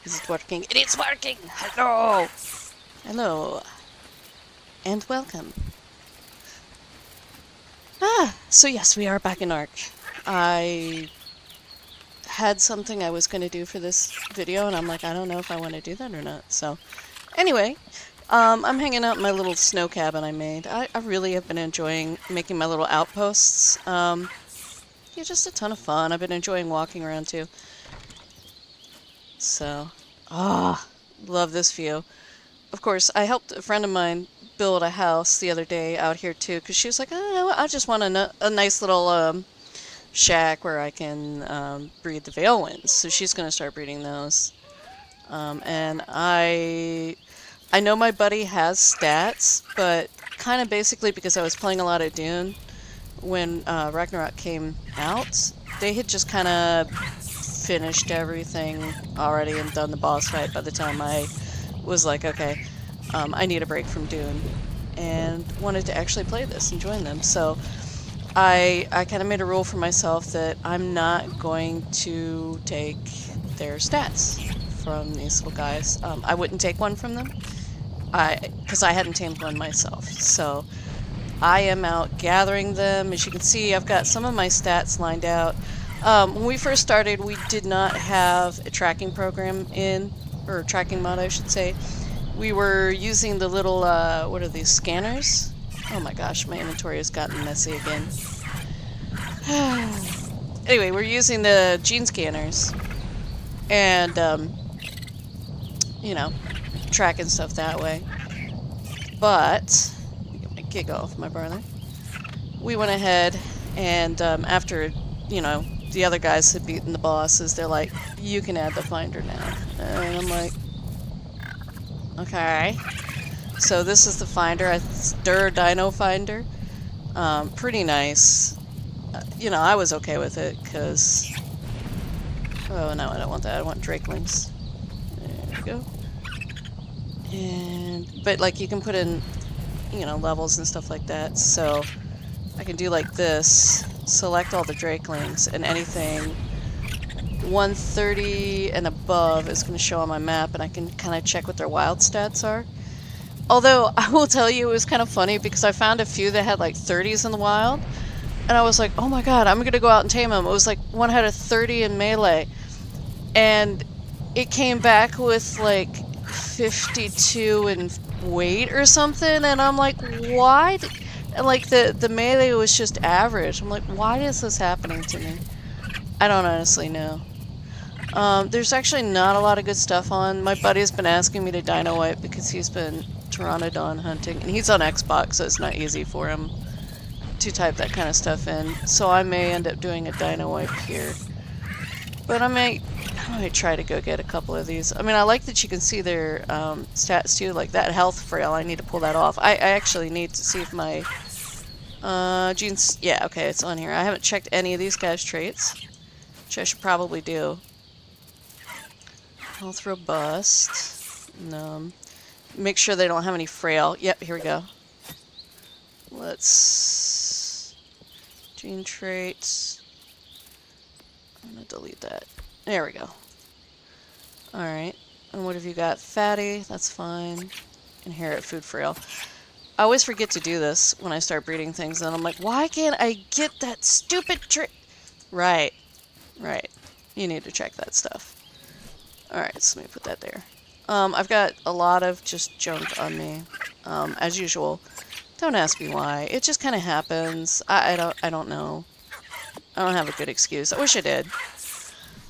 Is it working? It is working! Hello! Hello. And welcome. So yes, we are back in Ark. I had something I was going to do for this video, and I'm like, I don't know if I want to do that or not. So, anyway, I'm hanging out in my little snow cabin I made. I really have been enjoying making my little outposts. Yeah, just a ton of fun. I've been enjoying walking around, too. So, love this view. Of course, I helped a friend of mine build a house the other day out here, too, because she was like, oh, I just want a nice little, shack where I can breed the Veil Winds. So she's going to start breeding those. And I know my buddy has stats, but kind of basically because I was playing a lot of Dune when Ragnarok came out, they had just kind of finished everything already and done the boss fight by the time I was like, okay, I need a break from Dune, and wanted to actually play this and join them. So I kind of made a rule for myself that I'm not going to take their stats from these little guys. I wouldn't take one from them, because I hadn't tamed one myself. So I am out gathering them. As you can see, I've got some of my stats lined out. When we first started, we did not have a tracking program in, or tracking mod, I should say. We were using the little, what are these, scanners? Oh my gosh, my inventory has gotten messy again. Anyway, we're using the gene scanners and, you know, tracking stuff that way. But, let me get my gig off my brother. We went ahead and, after, you know, the other guys had beaten the bosses, they're like, you can add the finder now. And I'm like, okay. So this is the finder, it's Dur Dino Finder. Pretty nice. You know, I was okay with it, because... Oh, no, I don't want that. I want Drakelings. There we go. But, like, you can put in, you know, levels and stuff like that. So, I can do like this. Select all the Drakelings, and anything 130 and above is going to show on my map, and I can kind of check what their wild stats are. Although, I will tell you, it was kind of funny, because I found a few that had, like, 30s in the wild. And I was like, oh my god, I'm going to go out and tame them. It was like, one had a 30 in melee. And it came back with, like, 52 in weight or something. And I'm like, why? And, like, the melee was just average. I'm like, why is this happening to me? I don't honestly know. There's actually not a lot of good stuff on. My buddy's been asking me to dino wipe because he's been Pteranodon hunting. And he's on Xbox, so it's not easy for him to type that kind of stuff in. So I may end up doing a dino wipe here. But I might try to go get a couple of these. I mean, I like that you can see their stats too, like that health frail. I need to pull that off. I actually need to see if my genes... Yeah, okay, it's on here. I haven't checked any of these guys' traits, which I should probably do. Health robust. Make sure they don't have any frail. Yep, here we go. Let's... Gene traits. I'm going to delete that. There we go. Alright. And what have you got? Fatty. That's fine. Inherit food frail. I always forget to do this when I start breeding things, and I'm like, why can't I get that stupid trait? Right. Right. You need to check that stuff. Alright, so let me put that there. I've got a lot of just junk on me. As usual. Don't ask me why. It just kind of happens. I don't know. I don't have a good excuse. I wish I did.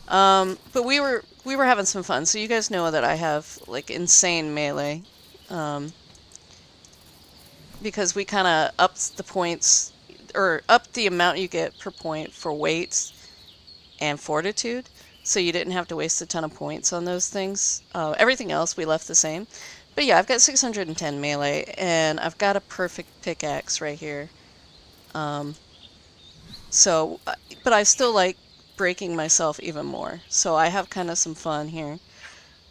But we were having some fun. So you guys know that I have like insane melee. Because we kind of upped the points, or upped the amount you get per point for weight and fortitude. So you didn't have to waste a ton of points on those things. Everything else we left the same. But yeah, I've got 610 melee, and I've got a perfect pickaxe right here. But I still like breaking myself even more. So I have kind of some fun here.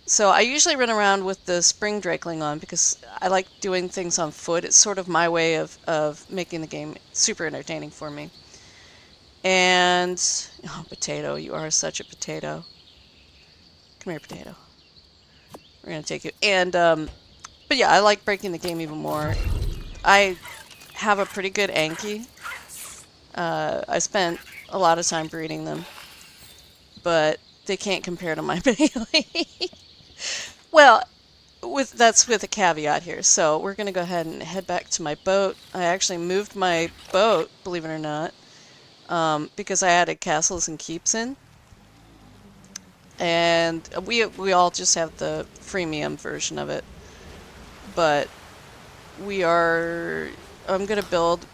So I usually run around with the spring drakeling on because I like doing things on foot. It's sort of my way of making the game super entertaining for me. And, oh, potato, you are such a potato. Come here, potato. We're gonna take you. And, but yeah, I like breaking the game even more. I have a pretty good Anki. I spent a lot of time breeding them, but they can't compare to my melee. Well, that's with a caveat here. So we're gonna go ahead and head back to my boat. I actually moved my boat, believe it or not, because I added castles and keeps in. And we all just have the freemium version of it. But I'm gonna build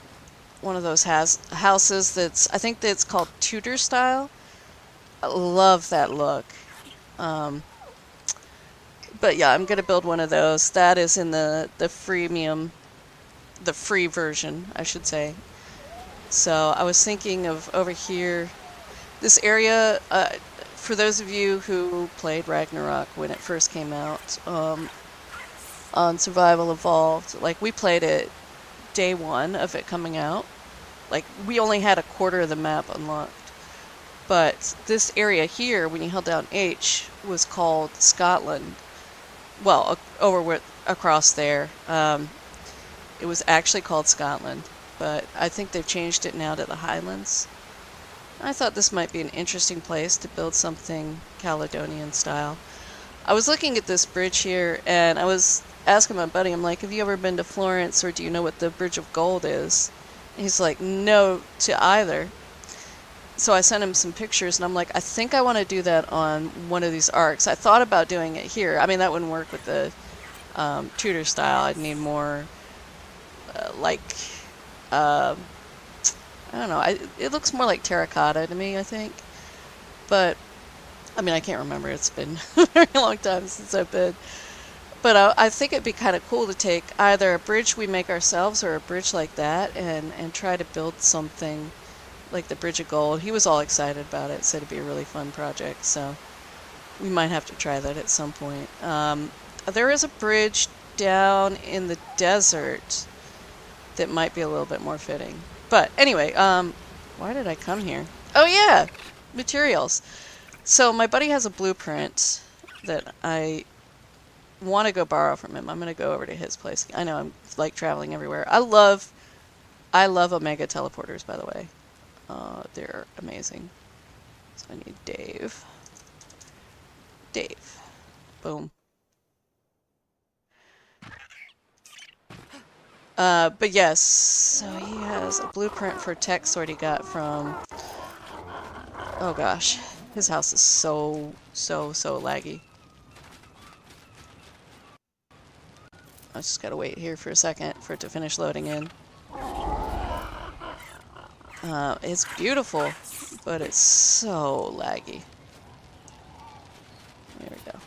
one of those houses I think that's called Tudor style. I love that look. Um, but yeah, I'm gonna build one of those. That is in the freemium, the free version, I should say. So I was thinking of over here, this area, for those of you who played Ragnarok when it first came out, on Survival Evolved, like we played it day one of it coming out. Like we only had a quarter of the map unlocked. But this area here, when you held down H, was called Scotland. Well, across there, it was actually called Scotland, but I think they've changed it now to the Highlands. I thought this might be an interesting place to build something Caledonian style. I was looking at this bridge here, and I was asking my buddy, I'm like, have you ever been to Florence, or do you know what the Bridge of Gold is? And he's like, no to either. So I sent him some pictures, and I'm like, I think I want to do that on one of these arcs. I thought about doing it here. I mean, that wouldn't work with the Tudor style. I'd need more, I don't know. It looks more like terracotta to me, I think. But, I mean, I can't remember. It's been a very long time since I've been. But I think it'd be kind of cool to take either a bridge we make ourselves or a bridge like that and try to build something like the Bridge of Gold. He was all excited about it, said it'd be a really fun project, so we might have to try that at some point. There is a bridge down in the desert that might be a little bit more fitting. But anyway, why did I come here? Oh yeah, materials. So my buddy has a blueprint that I want to go borrow from him. I'm going to go over to his place. I know I'm like traveling everywhere. I love Omega teleporters, by the way. They're amazing. So I need Dave. Dave. Boom. But yes, so he has a blueprint for tech sword he got from... Oh gosh, his house is so laggy. I just gotta wait here for a second for it to finish loading in. It's beautiful, but it's so laggy. There we go.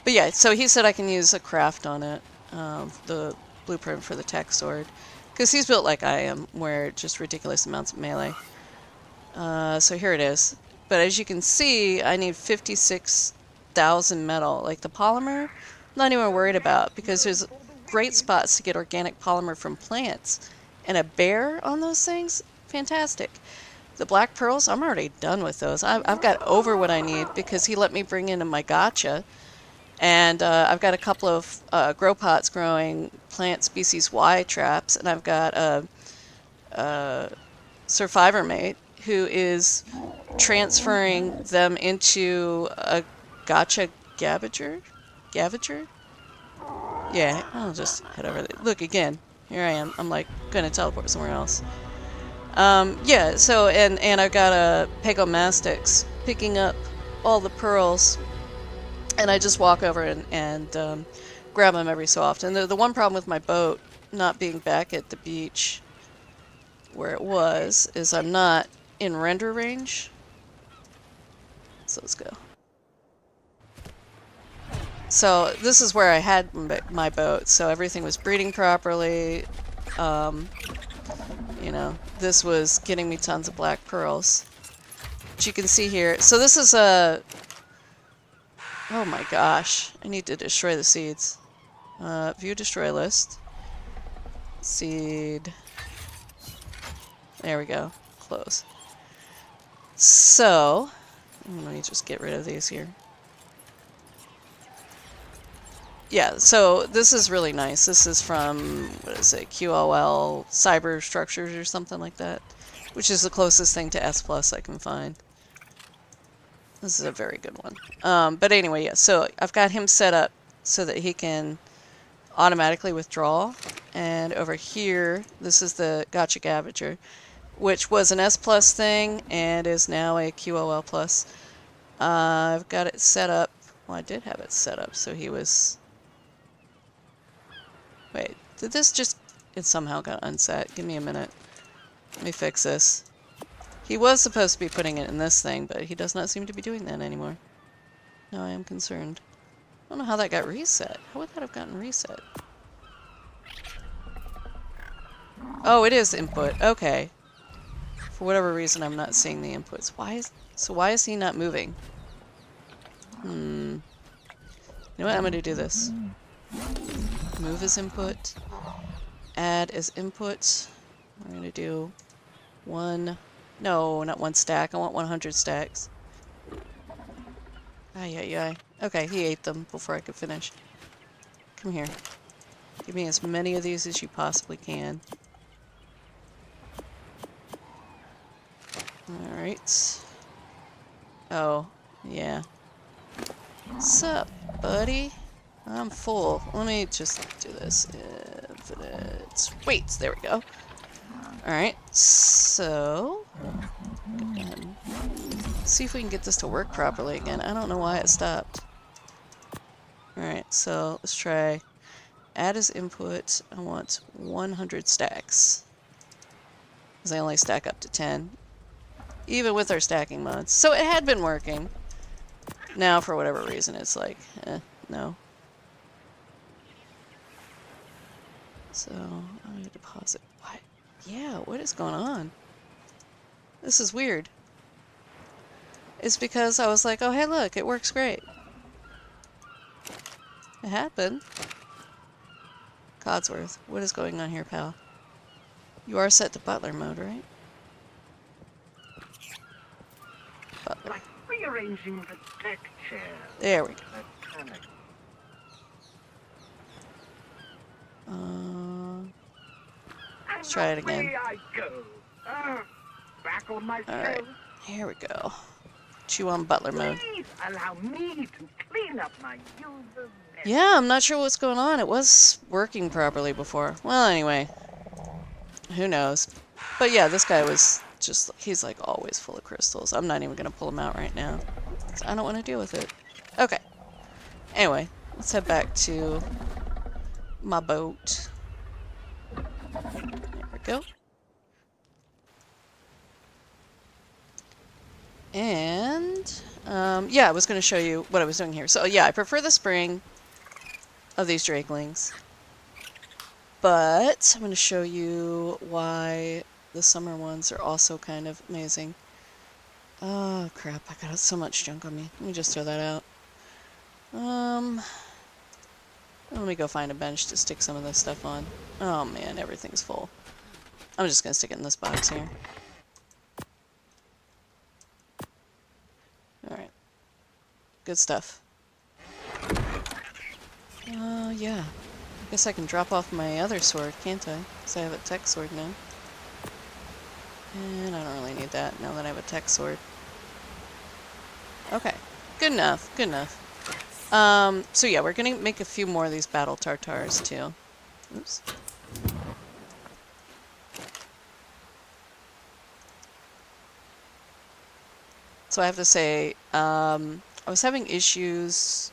But yeah, so he said I can use a craft on it, the blueprint for the tech sword, because he's built like I am, where just ridiculous amounts of melee. So here it is. But as you can see, I need 56,000 metal. Like the polymer, I'm not even worried about, because there's great spots to get organic polymer from plants. And a bear on those things? Fantastic. The black pearls, I'm already done with those. I've got over what I need because he let me bring into my gacha. And I've got a couple of grow pots growing plant species Y traps. And I've got a survivor mate who is transferring them into a gacha Gavager? Gavager? Yeah, I'll just head over there. Look, again, here I am. I'm like gonna teleport somewhere else. Yeah, so, and I've got a Pegomastix picking up all the pearls, and I just walk over and grab them every so often. The one problem with my boat not being back at the beach where it was is I'm not in render range. So let's go. So this is where I had my boat, so everything was breeding properly. You know, this was getting me tons of black pearls. But you can see here, so this is a... Oh my gosh, I need to destroy the seeds. View destroy list. Seed. There we go. Close. So, let me just get rid of these here. Yeah, so this is really nice. This is from, what is it, QOL Cyber Structures or something like that, which is the closest thing to S Plus I can find. This is a very good one. But anyway, yeah, so I've got him set up so that he can automatically withdraw. And over here, this is the Gotcha Gavager, which was an S Plus thing and is now a QOL Plus. I've got it set up. Well, I did have it set up, so he was... Wait, did this just... It somehow got unset. Give me a minute. Let me fix this. He was supposed to be putting it in this thing, but he does not seem to be doing that anymore. Now I am concerned. I don't know how that got reset. How would that have gotten reset? Oh, it is input. Okay. For whatever reason, I'm not seeing the inputs. Why is he not moving? You know what? I'm going to do this. Move as input. Add as input. We're going to do one... No, not one stack. I want 100 stacks. Ay. Okay, he ate them before I could finish. Come here. Give me as many of these as you possibly can. Alright. Oh, yeah. What's up, buddy? I'm full. Let me just do this. Infinite weights. There we go. Alright, so... Go ahead and see if we can get this to work properly again. I don't know why it stopped. Alright, so let's try... Add as input. I want 100 stacks. Because I only stack up to 10. Even with our stacking mods. So it had been working. Now, for whatever reason, it's like, no. So, I'm going to deposit. What? Yeah, what is going on? This is weird. It's because I was like, oh, hey, look, it works great. It happened. Codsworth, what is going on here, pal? You are set to butler mode, right? Butler. Like rearranging the deck chair. There we go. Let's try it again. I go. Back on my Alright, here we go. Chew on butler mode. Please allow me to clean up my user's mess. Yeah, I'm not sure what's going on. It was working properly before. Well, anyway. Who knows? But yeah, this guy was just... He's like always full of crystals. I'm not even going to pull him out right now. I don't want to deal with it. Okay. Anyway, let's head back to my boat. There we go. And, yeah, I was going to show you what I was doing here. So, yeah, I prefer the spring of these drakelings. But I'm going to show you why the summer ones are also kind of amazing. Oh, crap. I got so much junk on me. Let me just throw that out. Let me go find a bench to stick some of this stuff on. Oh, man, everything's full. I'm just going to stick it in this box here. Alright. Good stuff. Yeah. I guess I can drop off my other sword, can't I? Because I have a tech sword now. And I don't really need that now that I have a tech sword. Okay. Good enough. Good enough. So yeah, we're gonna make a few more of these battle tartars too. Oops. So I have to say, I was having issues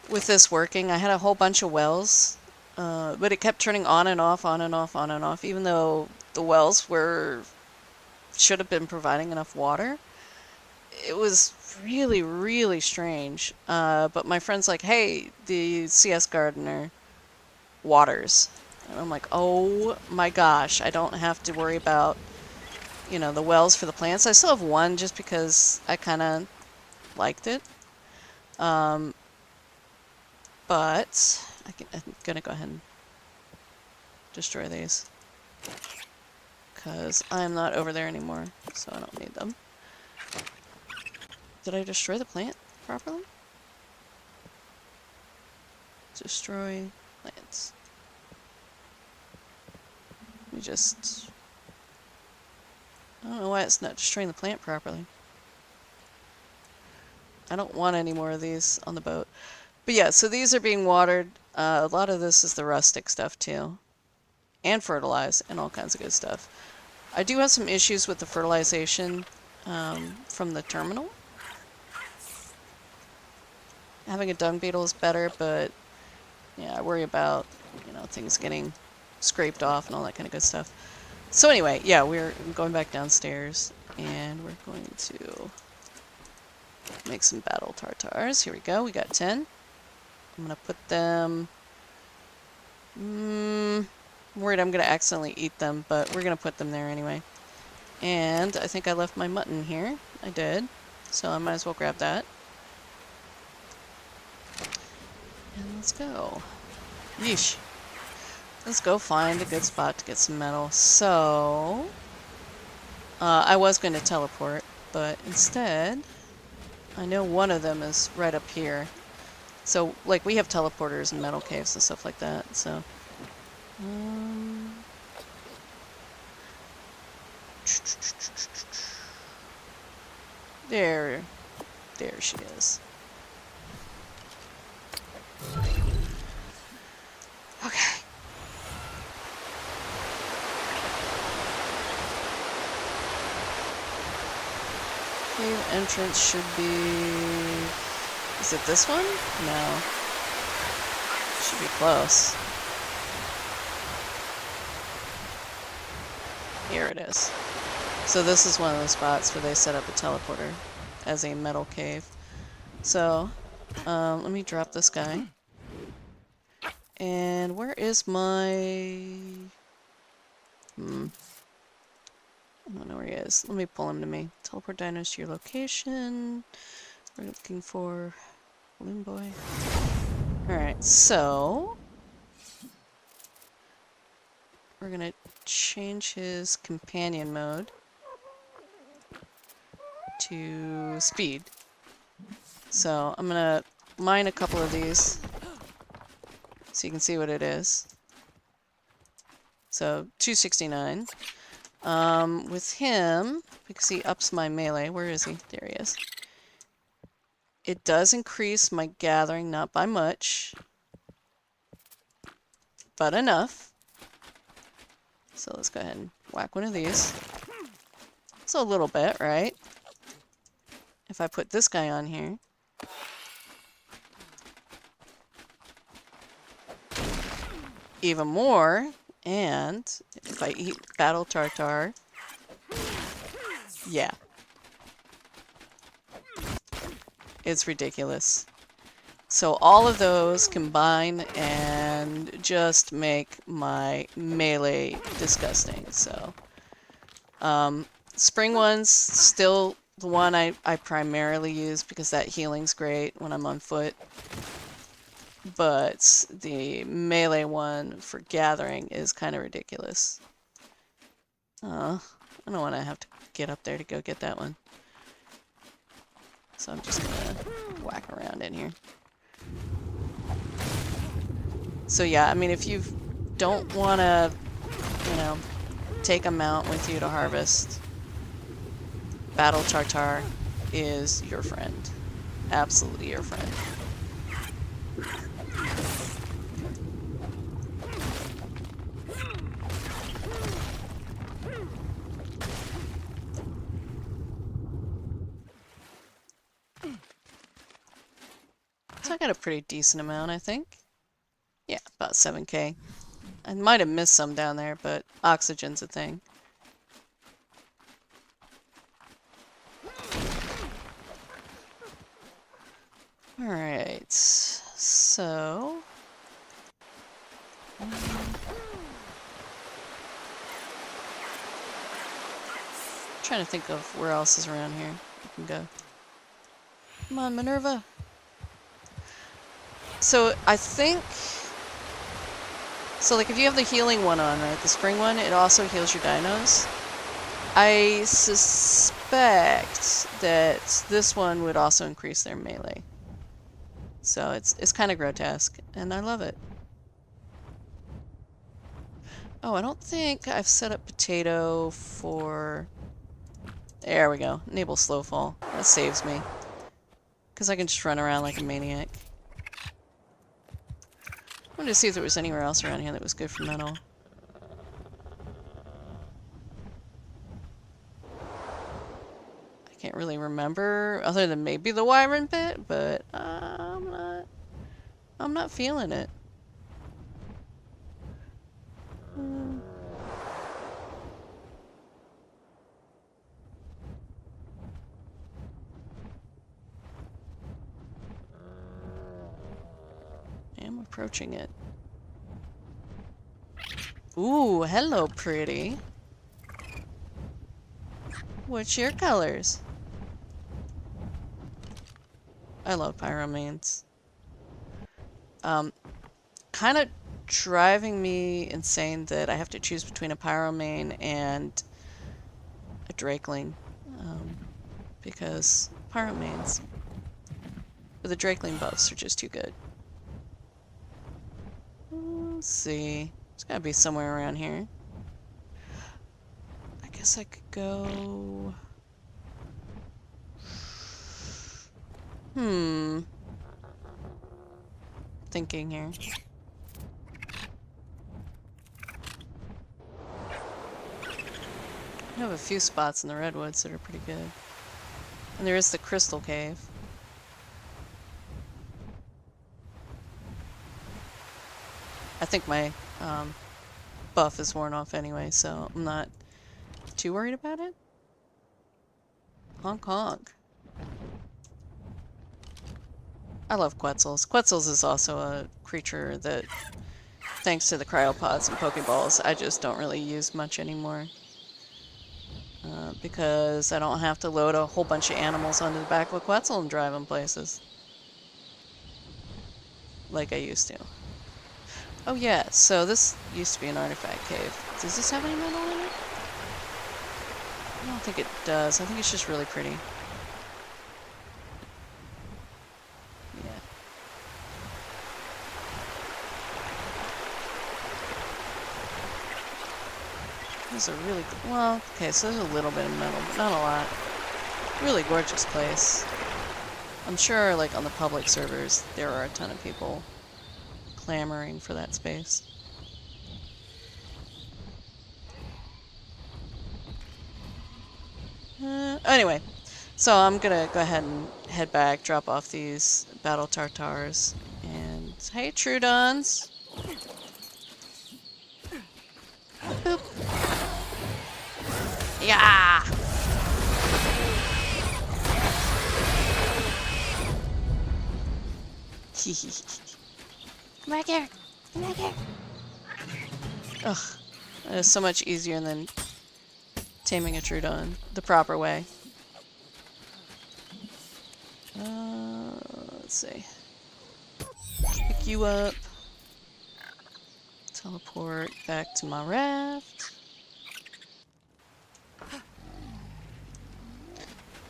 with this working. I had a whole bunch of wells, but it kept turning on and off, on and off, on and off, even though the wells should have been providing enough water. It was really, really strange. But my friend's like, hey, the CS gardener waters. And I'm like, oh my gosh, I don't have to worry about, you know, the wells for the plants. I still have one just because I kind of liked it. But I'm going to go ahead and destroy these. Because I'm not over there anymore, so I don't need them. Did I destroy the plant properly? Destroy plants. We just... I don't know why it's not destroying the plant properly. I don't want any more of these on the boat. But yeah, so these are being watered. A lot of this is the rustic stuff too. And fertilized and all kinds of good stuff. I do have some issues with the fertilization from the terminal. Having a dung beetle is better, but yeah, I worry about, you know, things getting scraped off and all that kind of good stuff. So anyway, yeah, we're going back downstairs and we're going to make some battle tartars. Here we go, we got 10. I'm gonna put them... I'm worried I'm gonna accidentally eat them, but we're gonna put them there anyway. And I think I left my mutton here. I did. So I might as well grab that. And let's go. Yeesh. Let's go find a good spot to get some metal. So... I was going to teleport, but instead... I know one of them is right up here. So, like, we have teleporters and metal caves and stuff like that, so... There she is. Okay. Cave entrance should be... Is it this one? No. Should be close. Here it is. So this is one of the spots where they set up a teleporter as a metal cave. So, let me drop this guy. And where is my... I don't know where he is. Let me pull him to me. Teleport dinos to your location. We're looking for Balloon Boy. Alright, so... we're gonna change his companion mode to speed. So I'm gonna mine a couple of these so you can see what it is. So 269. With him, because he ups my melee, where is he? There he is. It does increase my gathering, not by much, but enough. So let's go ahead and whack one of these. So a little bit, right? If I put this guy on here. Even more. And if I eat Battle Tartar. Yeah. It's ridiculous. So all of those combine and just make my melee disgusting. So spring one's still the one I primarily use because that healing's great when I'm on foot. But the melee one for gathering is kind of ridiculous. I don't want to have to get up there to go get that one. So I'm just gonna whack around in here. So yeah, I mean, if you don't want to, you know, take a mount with you to harvest, Battle Tartar is your friend. Absolutely your friend. So I got a pretty decent amount, I think. Yeah, about 7k. I might have missed some down there, but oxygen's a thing. Alright, so... trying to think of where else is around here we can go. Come on, Minerva! So, I think... so, like, if you have the healing one on, right, the spring one, it also heals your dinos. I suspect that this one would also increase their melee. So it's kind of grotesque, and I love it. Oh, I don't think I've set up potato for... There we go. Enable slow fall. That saves me. Because I can just run around like a maniac. I wanted to see if there was anywhere else around here that was good for metal. I can't really remember, other than maybe the Wyvern pit, but I'm not feeling it. Hmm. I'm approaching it. Ooh, hello, pretty. What's your colors? I love pyromanes. Kind of driving me insane that I have to choose between a pyromane and a drakeling. Because pyromanes, the drakeling buffs are just too good. Let's see. It's gotta be somewhere around here. I guess I could go... Thinking here. I have a few spots in the redwoods that are pretty good. And there is the crystal cave. I think my buff is worn off anyway, so I'm not too worried about it. Honk honk. I love Quetzals. Quetzals is also a creature that, thanks to the cryopods and Pokeballs, I just don't really use much anymore. Because I don't have to load a whole bunch of animals onto the back of a Quetzal and drive them places. Like I used to. Oh yeah, so this used to be an artifact cave. Does this have any metal in it? I don't think it does. I think it's just really pretty. Yeah. This is a really... Well, okay, so there's a little bit of metal, but not a lot. Really gorgeous place. I'm sure, like, on the public servers, there are a ton of people clamoring for that space. Anyway, so I'm gonna go ahead and head back, drop off these battle tartars, and hey, Trudons! Boop. Yeah! Come back here! Come back here! Ugh, that is so much easier than taming a Trudon the proper way. Let's see. Pick you up. Teleport back to my raft.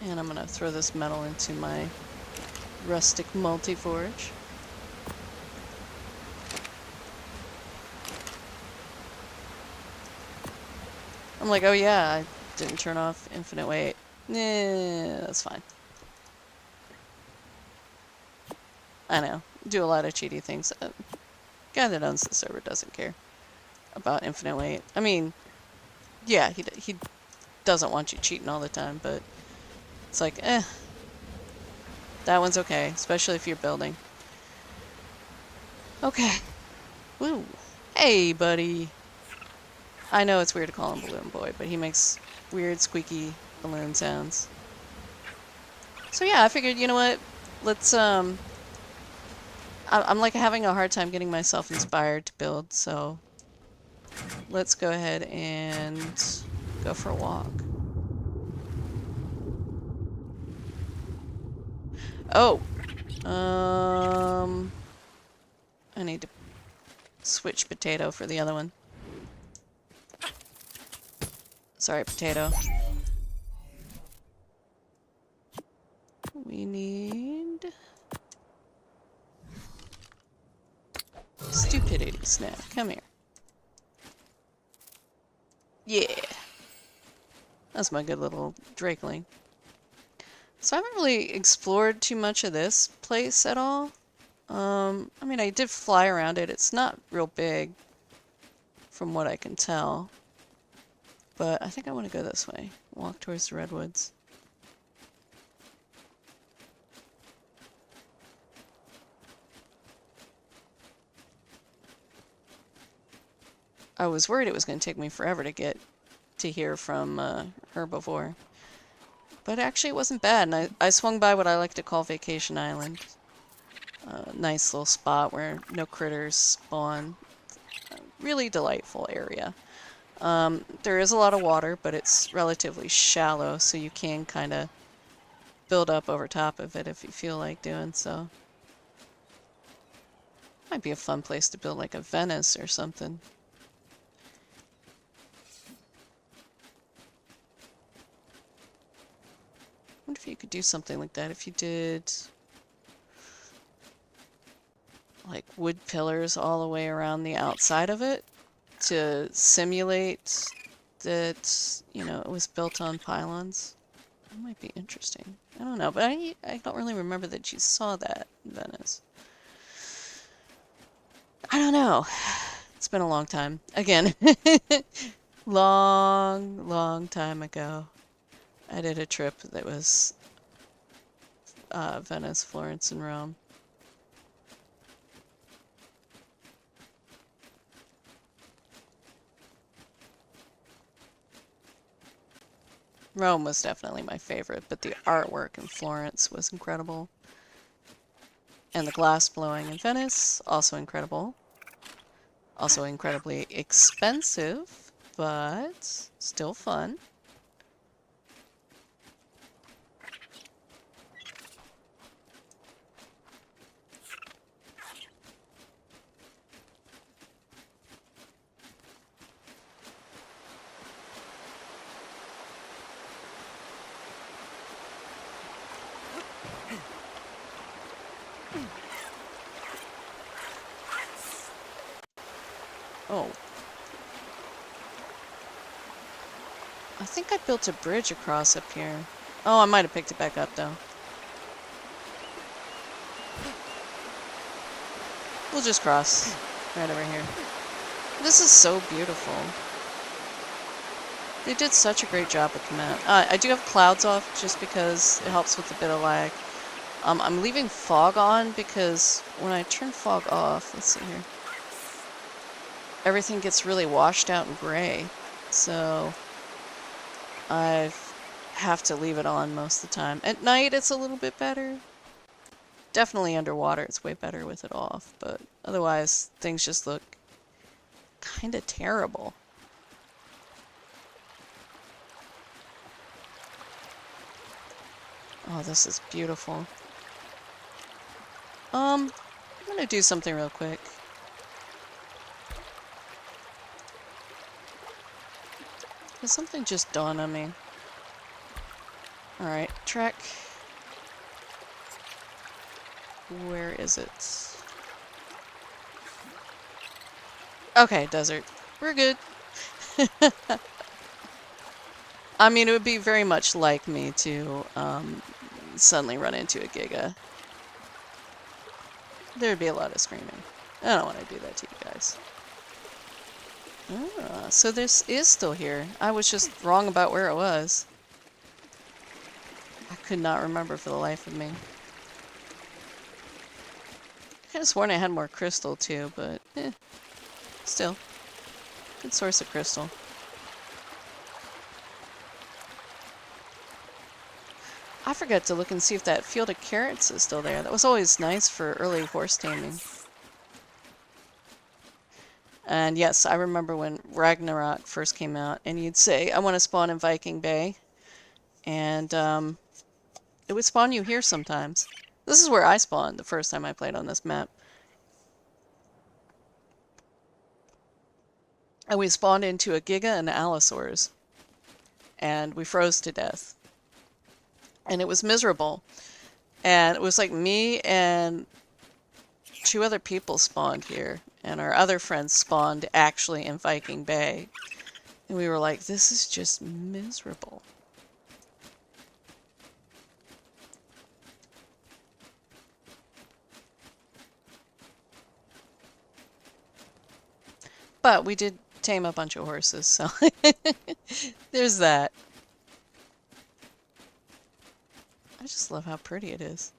And I'm gonna throw this metal into my rustic multi-forge. I'm like, oh yeah, I didn't turn off infinite weight. Nah, that's fine. I know. Do a lot of cheaty things. Guy that owns the server doesn't care about infinite weight. I mean, yeah, he doesn't want you cheating all the time, but it's like, that one's okay, especially if you're building. Okay. Woo. Hey, buddy. I know it's weird to call him Balloon Boy, but he makes weird, squeaky balloon sounds. So yeah, I figured, you know what? Let's, I'm like having a hard time getting myself inspired to build, so let's go ahead and go for a walk. Oh! I need to switch potato for the other one. Sorry, potato. We need Stupidity snack. Come here. Yeah. That's my good little drakeling. So I haven't really explored too much of this place at all. I mean, I did fly around it. It's not real big, from what I can tell. But I think I want to go this way. Walk towards the redwoods. I was worried it was going to take me forever to get to hear from her before. But actually it wasn't bad, and I swung by what I like to call Vacation Island. Nice little spot where no critters spawn. Really delightful area. There is a lot of water, but it's relatively shallow, so you can kind of build up over top of it if you feel like doing so. Might be a fun place to build like a Venice or something. I wonder if you could do something like that if you did like wood pillars all the way around the outside of it to simulate that, you know, it was built on pylons. That might be interesting. I don't know, but I don't really remember that you saw that in Venice. I don't know. It's been a long time. Again, long time ago. I did a trip that was Venice, Florence, and Rome. Rome was definitely my favorite, but the artwork in Florence was incredible. And the glass blowing in Venice, also incredible. Also incredibly expensive, but still fun. Oh. I think I built a bridge across up here. Oh, I might have picked it back up, though. We'll just cross right over here. This is so beautiful. They did such a great job with the map. I do have clouds off just because it helps with a bit of lag. I'm leaving fog on because when I turn fog off, let's see here, everything gets really washed out and gray. So I have to leave it on most of the time. At night, it's a little bit better. Definitely underwater, it's way better with it off. But otherwise, things just look kind of terrible. Oh, this is beautiful. I'm gonna do something real quick. Because something just dawned on me. Alright, trek. Where is it? Okay, desert. We're good. I mean, it would be very much like me to suddenly run into a Giga. There'd be a lot of screaming. I don't want to do that to you guys. Ah, so this is still here. I was just wrong about where it was. I could not remember for the life of me. I could have sworn I had more crystal too, but still. Good source of crystal. I forgot to look and see if that field of carrots is still there. That was always nice for early horse taming. And yes, I remember when Ragnarok first came out, and you'd say, I want to spawn in Viking Bay. And it would spawn you here sometimes. This is where I spawned the first time I played on this map. And we spawned into a Giga and Allosaurs. And we froze to death. And it was miserable. And it was like me and 2 other people spawned here. And our other friends spawned actually in Viking Bay. And we were like, this is just miserable. But we did tame a bunch of horses, so there's that. I just love how pretty it is.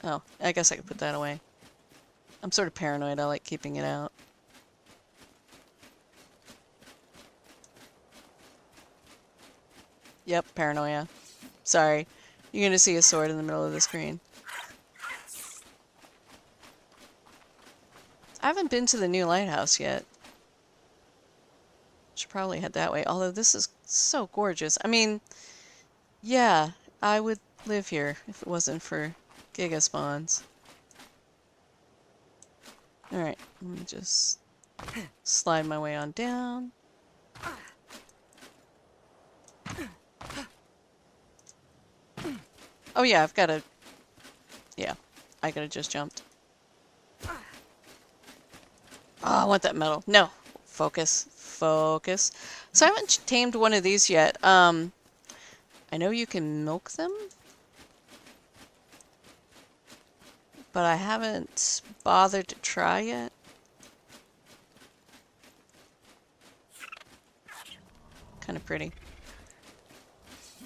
Oh, I guess I could put that away. I'm sort of paranoid. I like keeping it out. Yep, paranoia. Sorry. You're gonna see a sword in the middle of the screen. I haven't been to the new lighthouse yet. Should probably head that way. Although this is so gorgeous. I mean, yeah, I would live here if it wasn't for Giga spawns. Alright, let me just slide my way on down. Oh yeah, I've got to... Yeah, I could have just jumped. Oh, I want that medal. No. Focus. Focus. So I haven't tamed one of these yet. I know you can milk them. But I haven't bothered to try yet. Kind of pretty.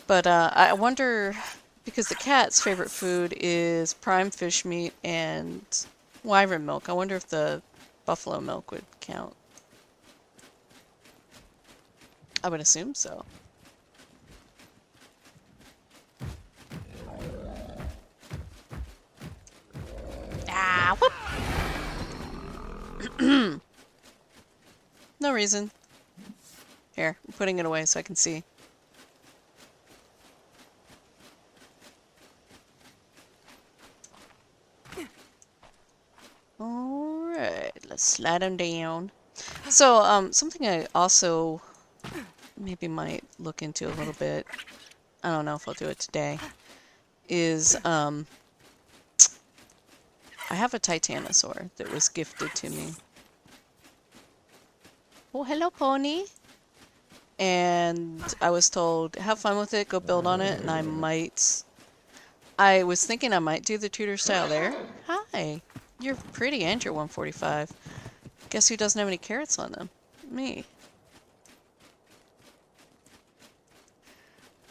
But I wonder, because the cat's favorite food is prime fish meat and wyvern milk. I wonder if the buffalo milk would count. I would assume so. Ah, whoop! No reason. Here, I'm putting it away so I can see. Alright, let's slide them down. So, something I also maybe might look into a little bit, I don't know if I'll do it today, is, I have a Titanosaur that was gifted to me. Oh, hello, pony! And I was told, have fun with it, go build on it, and I was thinking I might do the Tudor style there. Hi! You're pretty and you're 145. Guess who doesn't have any carrots on them? Me.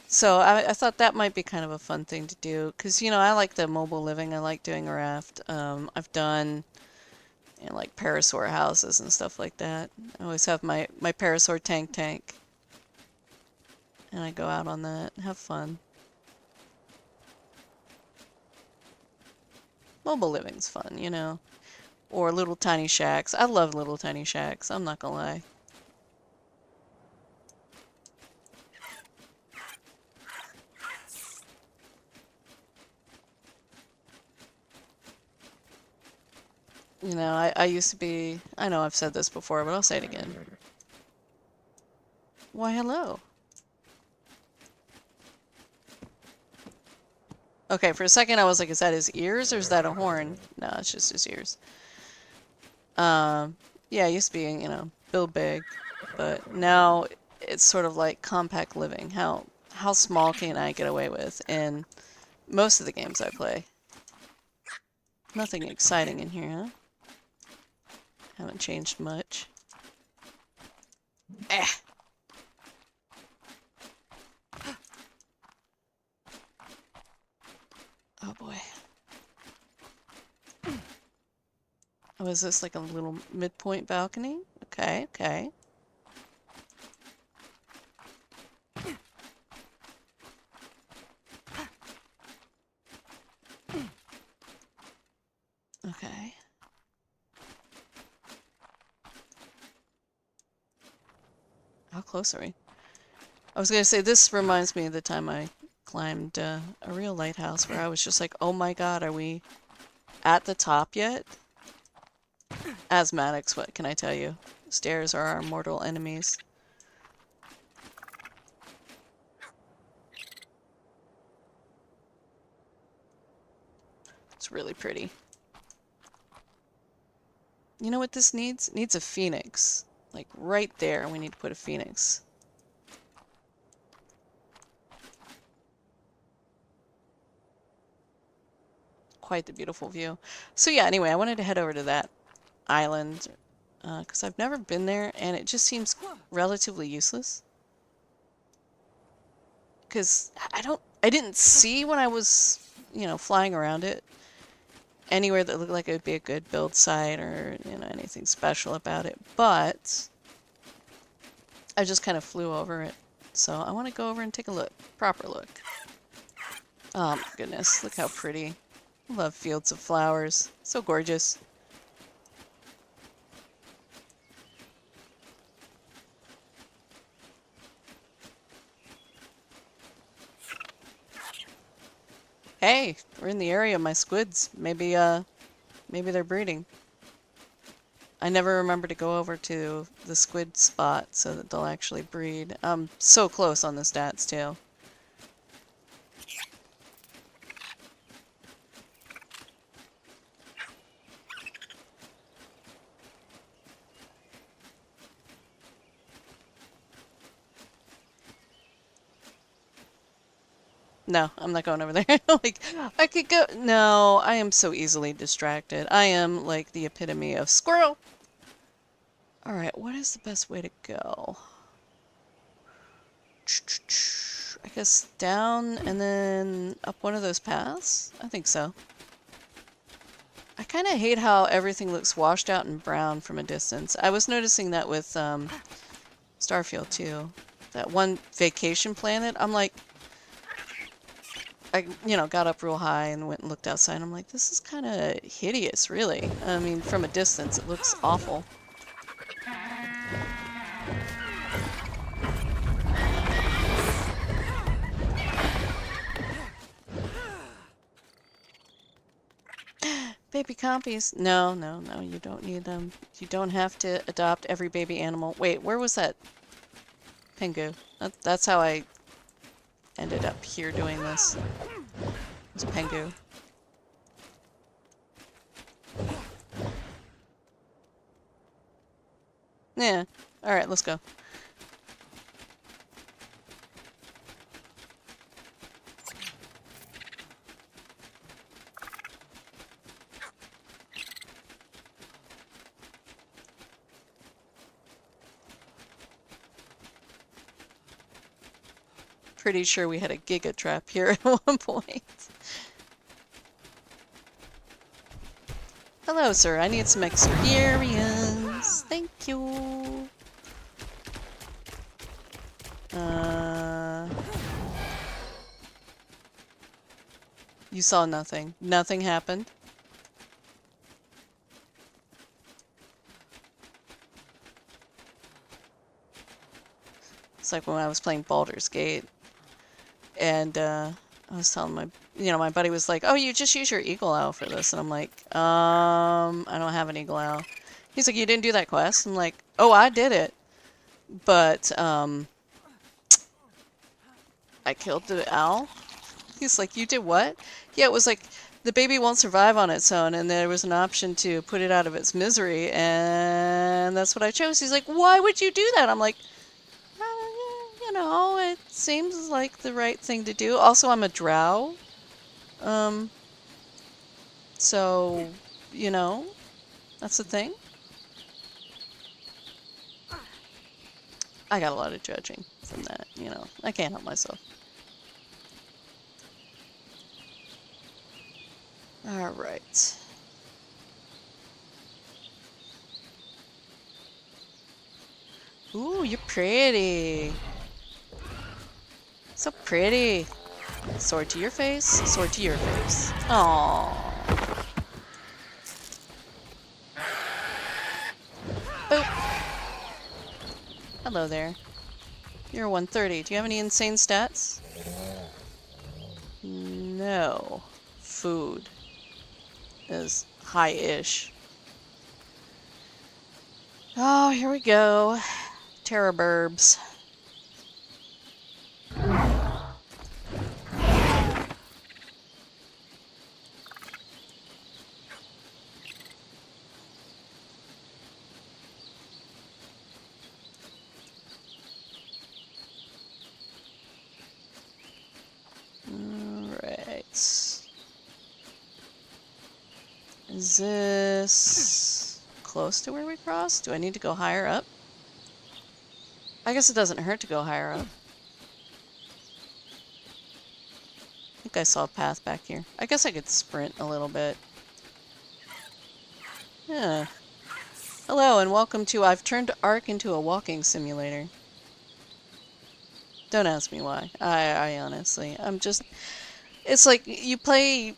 So I thought that might be kind of a fun thing to do, because, you know, I like the mobile living. I like doing a raft. I've done, you know, like parasaur houses and stuff like that. I always have my parasaur tank. And I go out on that and have fun. Mobile living's fun, you know. Or little tiny shacks. I love little tiny shacks, I'm not gonna lie. You know, I used to be... I know I've said this before, but I'll say it again. Why, hello. Okay, for a second I was like, is that his ears or is that a horn? No, it's just his ears. Yeah, I used to be, you know, build big, but now it's sort of like compact living. How small can I get away with in most of the games I play? Nothing exciting in here, huh? Haven't changed much. Eh. Oh boy. Oh, is this like a little midpoint balcony? Okay, okay. Okay. How close are we? I was gonna say, this reminds me of the time I climbed a real lighthouse where I was just like, oh my god, are we at the top yet? Asthmatics, what can I tell you? Stairs are our mortal enemies. It's really pretty. You know what this needs? It needs a phoenix. Like right there, we need to put a phoenix. Quite the beautiful view. So yeah, anyway, I wanted to head over to that island because I've never been there and it just seems relatively useless. Because I didn't see when I was, flying around it anywhere that looked like it would be a good build site or, anything special about it. But I just kind of flew over it. So I want to go over and take a look. Proper look. Oh my goodness, look how pretty. I love fields of flowers. So gorgeous. Hey, we're in the area of my squids. Maybe they're breeding. I never remember to go over to the squid spot so that they'll actually breed. I'm so close on the stats too. No, I'm not going over there. Like, I could go. No, I am so easily distracted. I am like the epitome of squirrel. Alright, what is the best way to go? I guess down and then up one of those paths? I think so. I kind of hate how everything looks washed out and brown from a distance. I was noticing that with Starfield too. That one vacation planet, I'm like, I, got up real high and went and looked outside. I'm like, this is kind of hideous, really. I mean, from a distance, it looks awful. Baby compies. No, no, no, you don't need them. You don't have to adopt every baby animal. Wait, where was that? Pengu. That's how I ended up here doing this. It's Pengu. Yeah. Alright, let's go. Pretty sure we had a giga trap here at one point. Hello, sir. I need some experience. Thank you. You saw nothing. Nothing happened. It's like when I was playing Baldur's Gate. And I was telling my buddy was like, oh, you just use your eagle owl for this. And I'm like, I don't have an eagle owl. He's like, you didn't do that quest? I'm like, oh, I did it. But, I killed the owl? He's like, you did what? Yeah, it was like, the baby won't survive on its own, and there was an option to put it out of its misery, and that's what I chose. He's like, why would you do that? I'm like, it seems like the right thing to do. Also, I'm a drow. So, that's the thing. I got a lot of judging from that, I can't help myself. Alright. Ooh, you're pretty. So pretty. Sword to your face, sword to your face. Aww. Boop. Hello there. You're 130. Do you have any insane stats? No. Food is high-ish. Oh, here we go. Terra burbs. Is this close to where we crossed? Do I need to go higher up? I guess it doesn't hurt to go higher up. I think I saw a path back here. I guess I could sprint a little bit. Yeah. Hello and welcome to I've turned Ark into a walking simulator. Don't ask me why. I honestly, I'm just... It's like you play...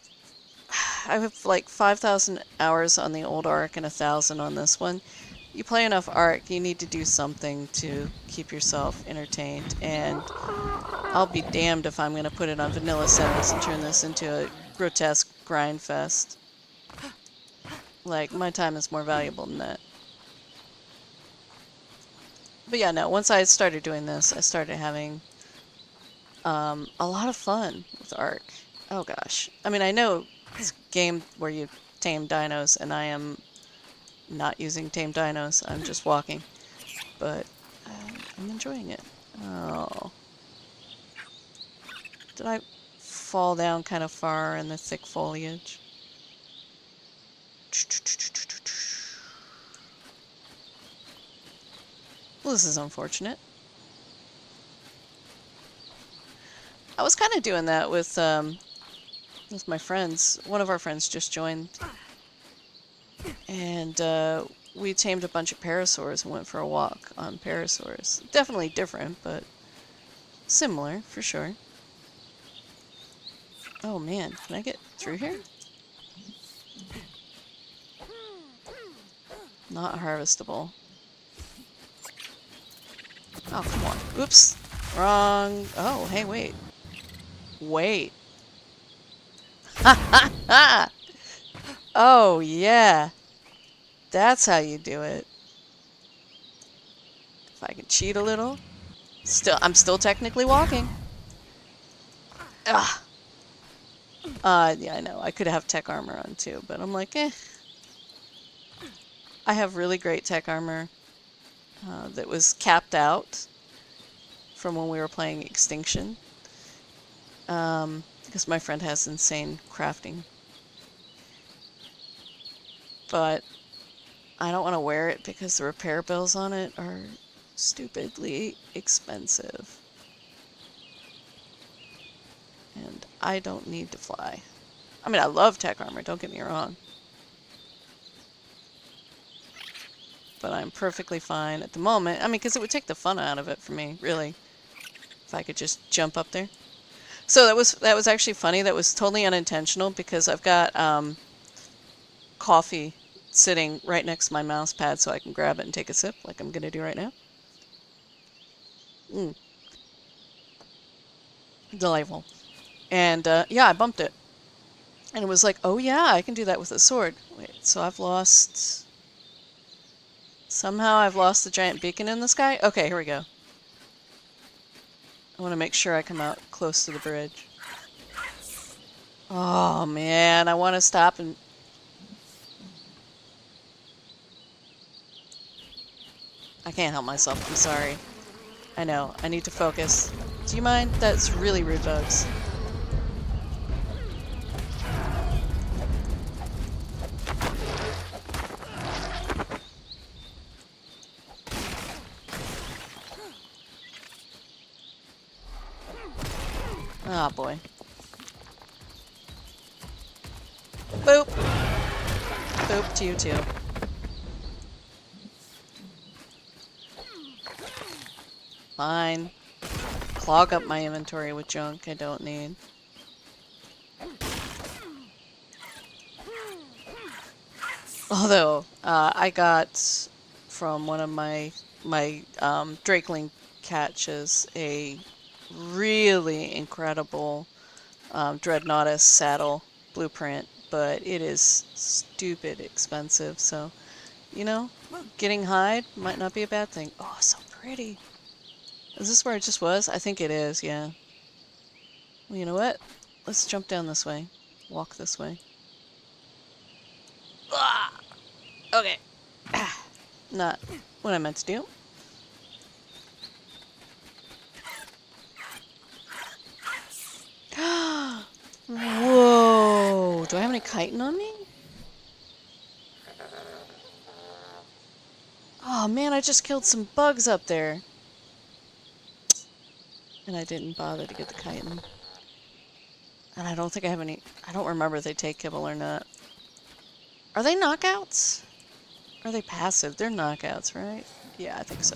I have like 5,000 hours on the old Ark and 1,000 on this one. You play enough Ark, you need to do something to keep yourself entertained. And I'll be damned if I'm going to put it on vanilla settings and turn this into a grotesque grind fest. Like, my time is more valuable than that. But yeah, no, once I started doing this, I started having a lot of fun with Ark. Oh gosh. I mean, I know it's a game where you tame dinos, and I am not using tame dinos. I'm just walking. But I'm enjoying it. Oh. Did I fall down kind of far in the thick foliage? Well, this is unfortunate. I was kind of doing that with my friends. One of our friends just joined. And we tamed a bunch of parasaurs and went for a walk on parasaurs. Definitely different, but similar, for sure. Oh man, can I get through here? Not harvestable. Oh, come on. Oops. Wrong. Oh, hey, wait. Wait. Ha ha ha! Oh, yeah. That's how you do it. If I can cheat a little. I'm still technically walking. Ugh. Yeah, I know. I could have tech armor on too, but I'm like, eh. I have really great tech armor that was capped out from when we were playing Extinction. Because my friend has insane crafting. But I don't want to wear it because the repair bills on it are stupidly expensive. And I don't need to fly. I mean, I love tech armor, don't get me wrong. But I'm perfectly fine at the moment. I mean, because it would take the fun out of it for me, really. If I could just jump up there. So that was actually funny. That was totally unintentional because I've got coffee sitting right next to my mouse pad so I can grab it and take a sip like I'm going to do right now. Delightful. And yeah, I bumped it. And it was like, oh yeah, I can do that with a sword. Wait, so I've lost... Somehow I've lost the giant beacon in the sky? Okay, here we go. I want to make sure I come out close to the bridge. Oh man, I want to stop and... I can't help myself, I'm sorry. I know, I need to focus. Do you mind? That's really rude, bugs. Oh boy. Boop! Boop to you too. Fine. Clog up my inventory with junk I don't need. Although, I got from one of my Drakeling catches a really incredible Dreadnoughtus saddle blueprint, but it is stupid expensive, so, you know, getting hide might not be a bad thing. Oh, so pretty. Is this where it just was? I think it is, yeah. Well, you know what? Let's jump down this way. Walk this way. Ah! Okay. Ah, not what I meant to do. Whoa! Do I have any chitin on me? Oh man, I just killed some bugs up there. And I didn't bother to get the chitin. And I don't think I have any... I don't remember if they take kibble or not. Are they knockouts? Are they passive? They're knockouts, right? Yeah, I think so.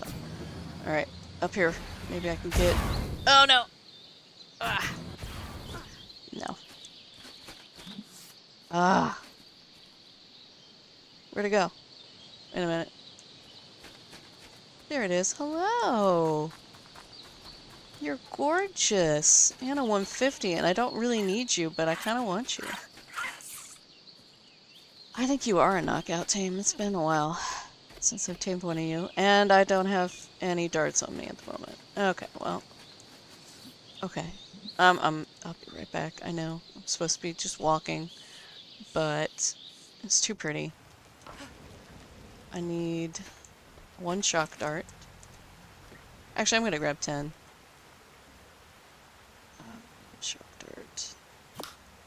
Alright, up here. Maybe I can get... Oh no! Ah! No. Ah! Where'd it go? Wait a minute. There it is. Hello! You're gorgeous! And a 150, and I don't really need you, but I kind of want you. I think you are a knockout tame. It's been a while since I've tamed one of you, and I don't have any darts on me at the moment. Okay, well. Okay. I'll be right back. I know. I'm supposed to be just walking, but it's too pretty. I need 1 shock dart. Actually, I'm gonna grab 10. Shock dart.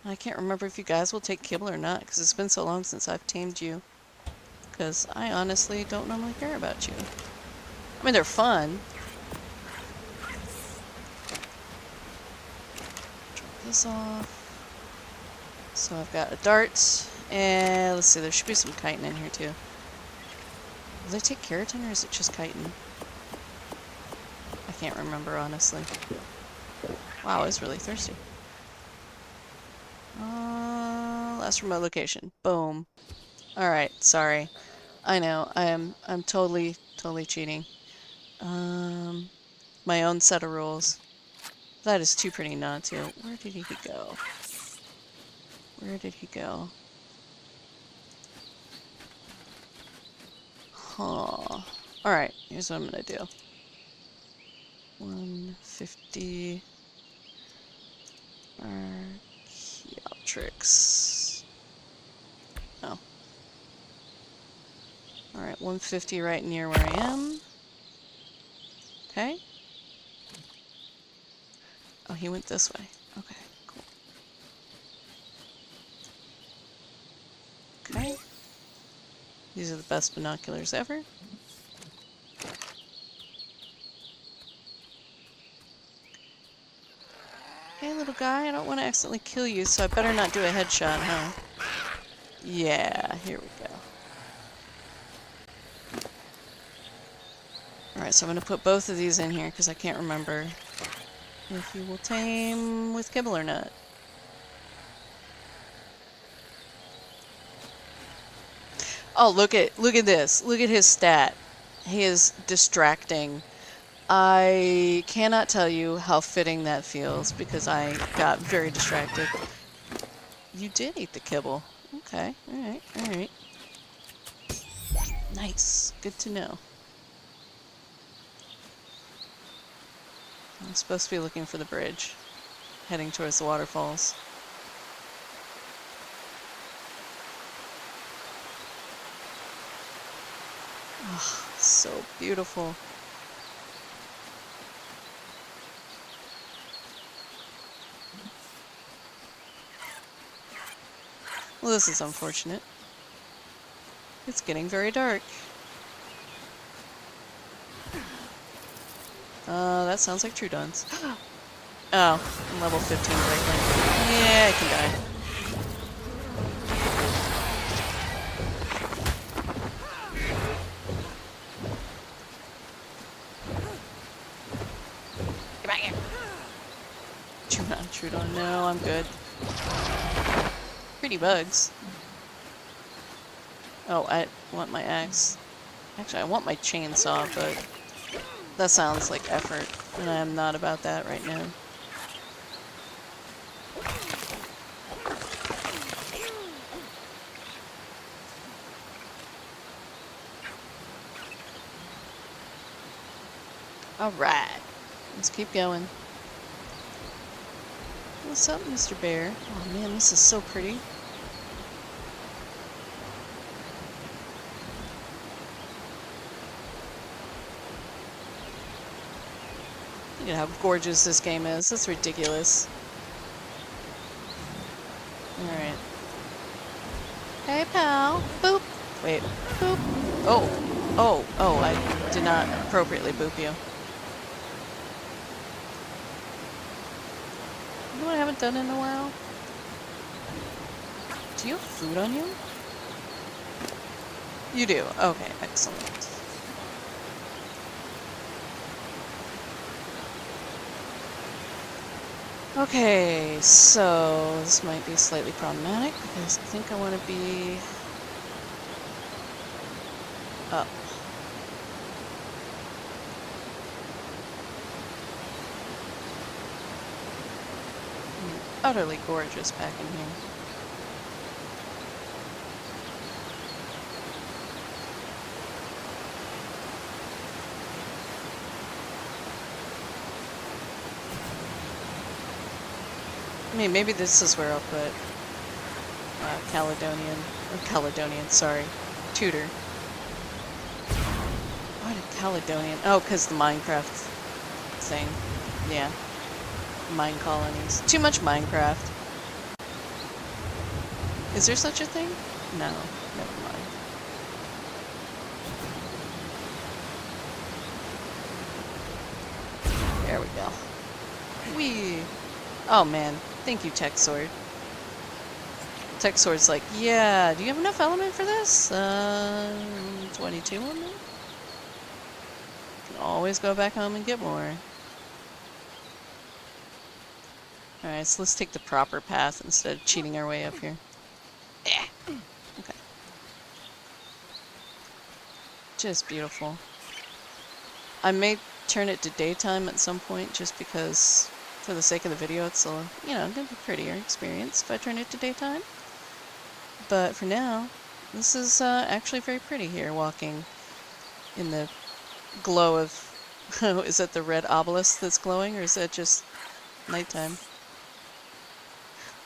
I can't remember if you guys will take kibble or not, because it's been so long since I've tamed you. Because I honestly don't normally care about you. I mean, they're fun. Drop this off. So I've got a dart, and let's see, there should be some chitin in here too. Will they take keratin or is it just chitin? I can't remember, honestly. Wow, I was really thirsty. Last remote location. Boom. Alright, sorry. I know, I'm totally cheating. My own set of rules. That is too pretty not to. Where did he go? Where did he go? Huh. Alright, here's what I'm gonna do. 150 Archaeopteryx. Oh. Alright, 150 right near where I am. Okay. Oh, he went this way. Okay, cool. Okay. These are the best binoculars ever. Hey, little guy, I don't want to accidentally kill you, so I better not do a headshot, huh? Yeah, here we go. Alright, so I'm going to put both of these in here, because I can't remember if you will tame with kibble or not. Oh, look at this. Look at his stat. He is distracting. I cannot tell you how fitting that feels because I got very distracted. You did eat the kibble. Okay, alright, alright. Nice. Good to know. I'm supposed to be looking for the bridge, heading towards the waterfalls. Oh, so beautiful. Well, this is unfortunate. It's getting very dark. That sounds like Trudons. Oh, I'm level 15 Breakling. Yeah, I can die. Get back here. Trudon, no, I'm good. Pretty bugs. Oh, I want my axe. Actually, I want my chainsaw, but that sounds like effort, and I'm not about that right now. Alright, let's keep going. What's up, Mr. Bear? Oh man, this is so pretty. Look at how gorgeous this game is. That's ridiculous. Alright. Hey, pal. Boop. Wait. Boop. Oh. Oh, I did not appropriately boop you. You know what I haven't done in a while? Do you have food on you? You do. Okay, excellent. Okay, so this might be slightly problematic because I think I want to be up. Utterly gorgeous back in here. I mean, maybe this is where I'll put Caledonian, sorry, Tutor. Why did Caledonian? Oh, because the Minecraft thing. Yeah. Mine colonies. Too much Minecraft. Is there such a thing? No. Never mind. There we go. Whee! Oh man, thank you, Tech Sword. Tech Sword's like, yeah, do you have enough element for this? 22 on there? Can always go back home and get more. Alright, so let's take the proper path instead of cheating our way up here. Yeah. Okay. Just beautiful. I may turn it to daytime at some point just because for the sake of the video it's a, you know, gonna be a prettier experience if I turn it to daytime. But for now, this is actually very pretty here, walking in the glow of... is that the red obelisk that's glowing, or is that just nighttime?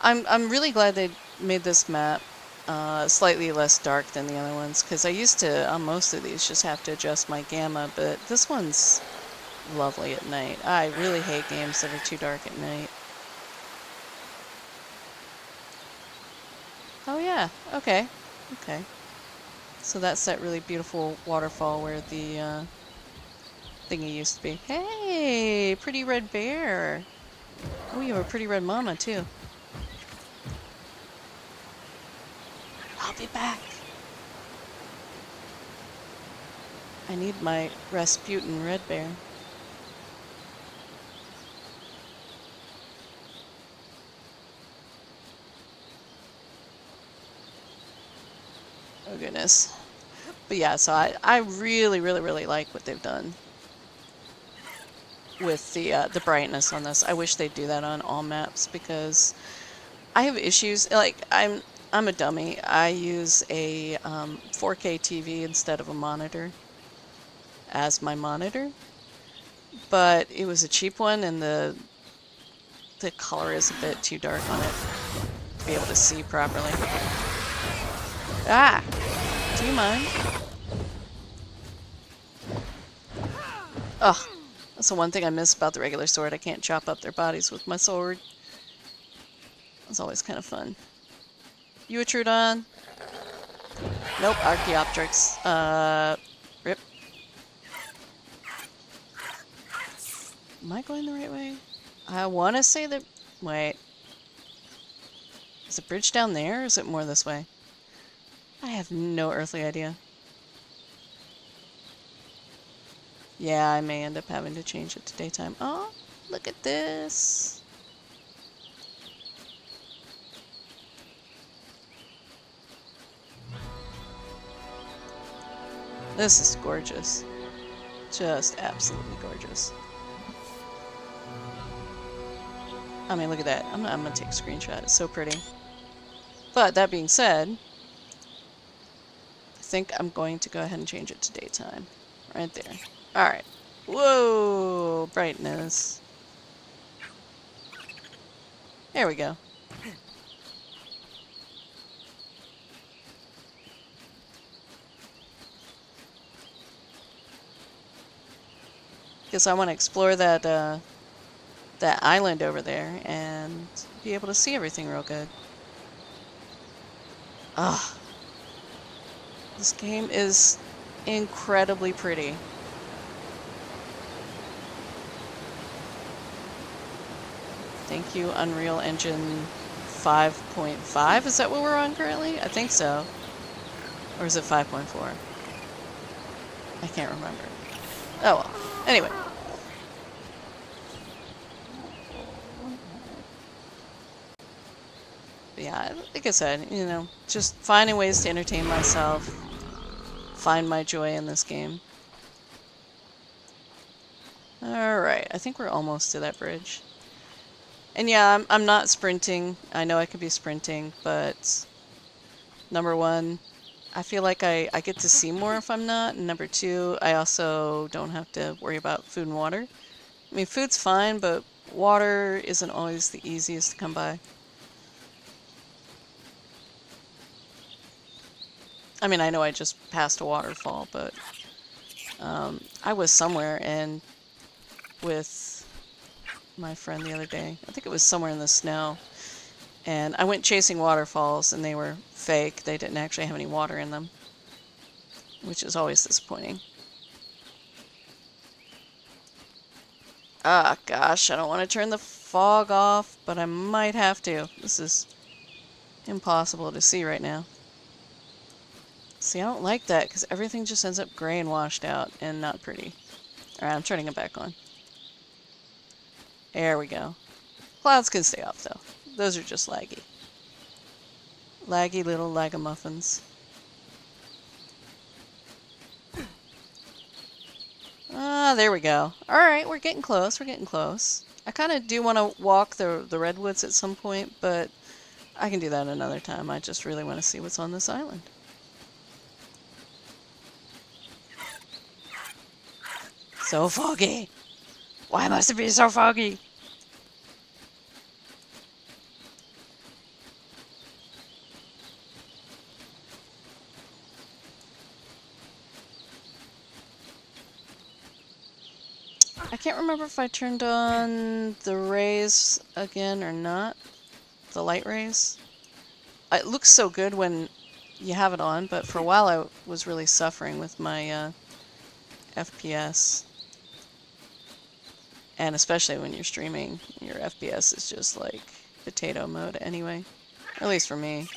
I'm really glad they made this map slightly less dark than the other ones, because I used to, on most of these, just have to adjust my gamma, but this one's lovely at night. I really hate games that are too dark at night. Oh yeah, okay, okay. So that's that really beautiful waterfall where the thingy used to be. Hey, pretty red bear. Oh, you have a pretty red mama too. I'll be back. I need my Rasputin red bear. Oh goodness. But yeah, so I really, really, really like what they've done with the brightness on this. I wish they'd do that on all maps because I have issues. Like I'm a dummy. I use a 4K TV instead of a monitor as my monitor, but it was a cheap one, and the color is a bit too dark on it to be able to see properly. Ah! Do you mind? Ugh. That's the one thing I miss about the regular sword. I can't chop up their bodies with my sword. It's always kind of fun. You a Trudon? Nope, Archaeopteryx. Rip. Am I going the right way? I want to say that... Wait. Is the bridge down there, or is it more this way? I have no earthly idea. Yeah, I may end up having to change it to daytime. Oh, look at this. This is gorgeous. Just absolutely gorgeous. I mean, look at that. I'm gonna take a screenshot. It's so pretty. But that being said, I think I'm going to go ahead and change it to daytime. Right there. Alright. Whoa! Brightness. There we go. Guess I want to explore that, that island over there and be able to see everything real good. Ah. This game is incredibly pretty. Thank you, Unreal Engine 5.5. Is that what we're on currently? I think so. Or is it 5.4? I can't remember. Oh well. Anyway. Yeah, like I said, you know, just finding ways to entertain myself, find my joy in this game. Alright, I think we're almost to that bridge. And yeah, I'm not sprinting. I know I could be sprinting, but number one, I feel like I get to see more if I'm not. And number two, I also don't have to worry about food and water. I mean, food's fine, but water isn't always the easiest to come by. I mean, I know I just passed a waterfall, but I was somewhere and with my friend the other day. I think it was somewhere in the snow. And I went chasing waterfalls and they were fake. They didn't actually have any water in them, which is always disappointing. Ah, gosh, I don't want to turn the fog off, but I might have to. This is impossible to see right now. See, I don't like that because everything just ends up gray and washed out and not pretty. Alright, I'm turning it back on. There we go. Clouds can stay off, though. Those are just laggy. Laggy little lagamuffins. Ah, there we go. Alright, we're getting close, we're getting close. I kind of do want to walk the redwoods at some point, but I can do that another time. I just really want to see what's on this island. So foggy! Why must it be so foggy? I can't remember if I turned on the rays again or not. The light rays. It looks so good when you have it on, but for a while I was really suffering with my FPS. And especially when you're streaming, your FPS is just like potato mode anyway. At least for me.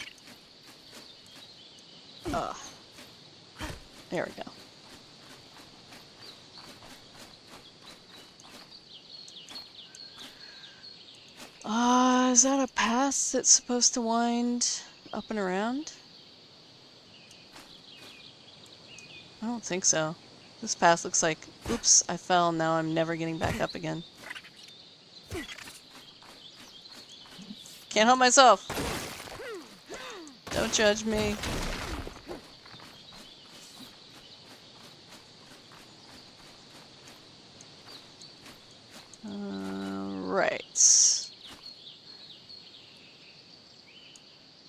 Ugh. There we go. Is that a path that's supposed to wind up and around? I don't think so. This path looks like, oops, I fell, now I'm never getting back up again. Can't help myself! Don't judge me. Right.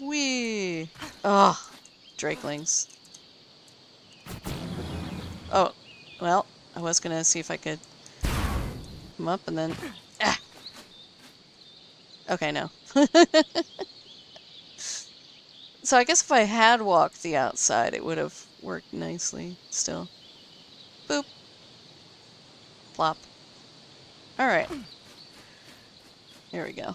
Whee! Ugh, Drakelings. Oh, well, I was gonna see if I could come up and then... Ah! Okay, no. So I guess if I had walked the outside, it would have worked nicely still. Boop. Plop. Alright. Here we go.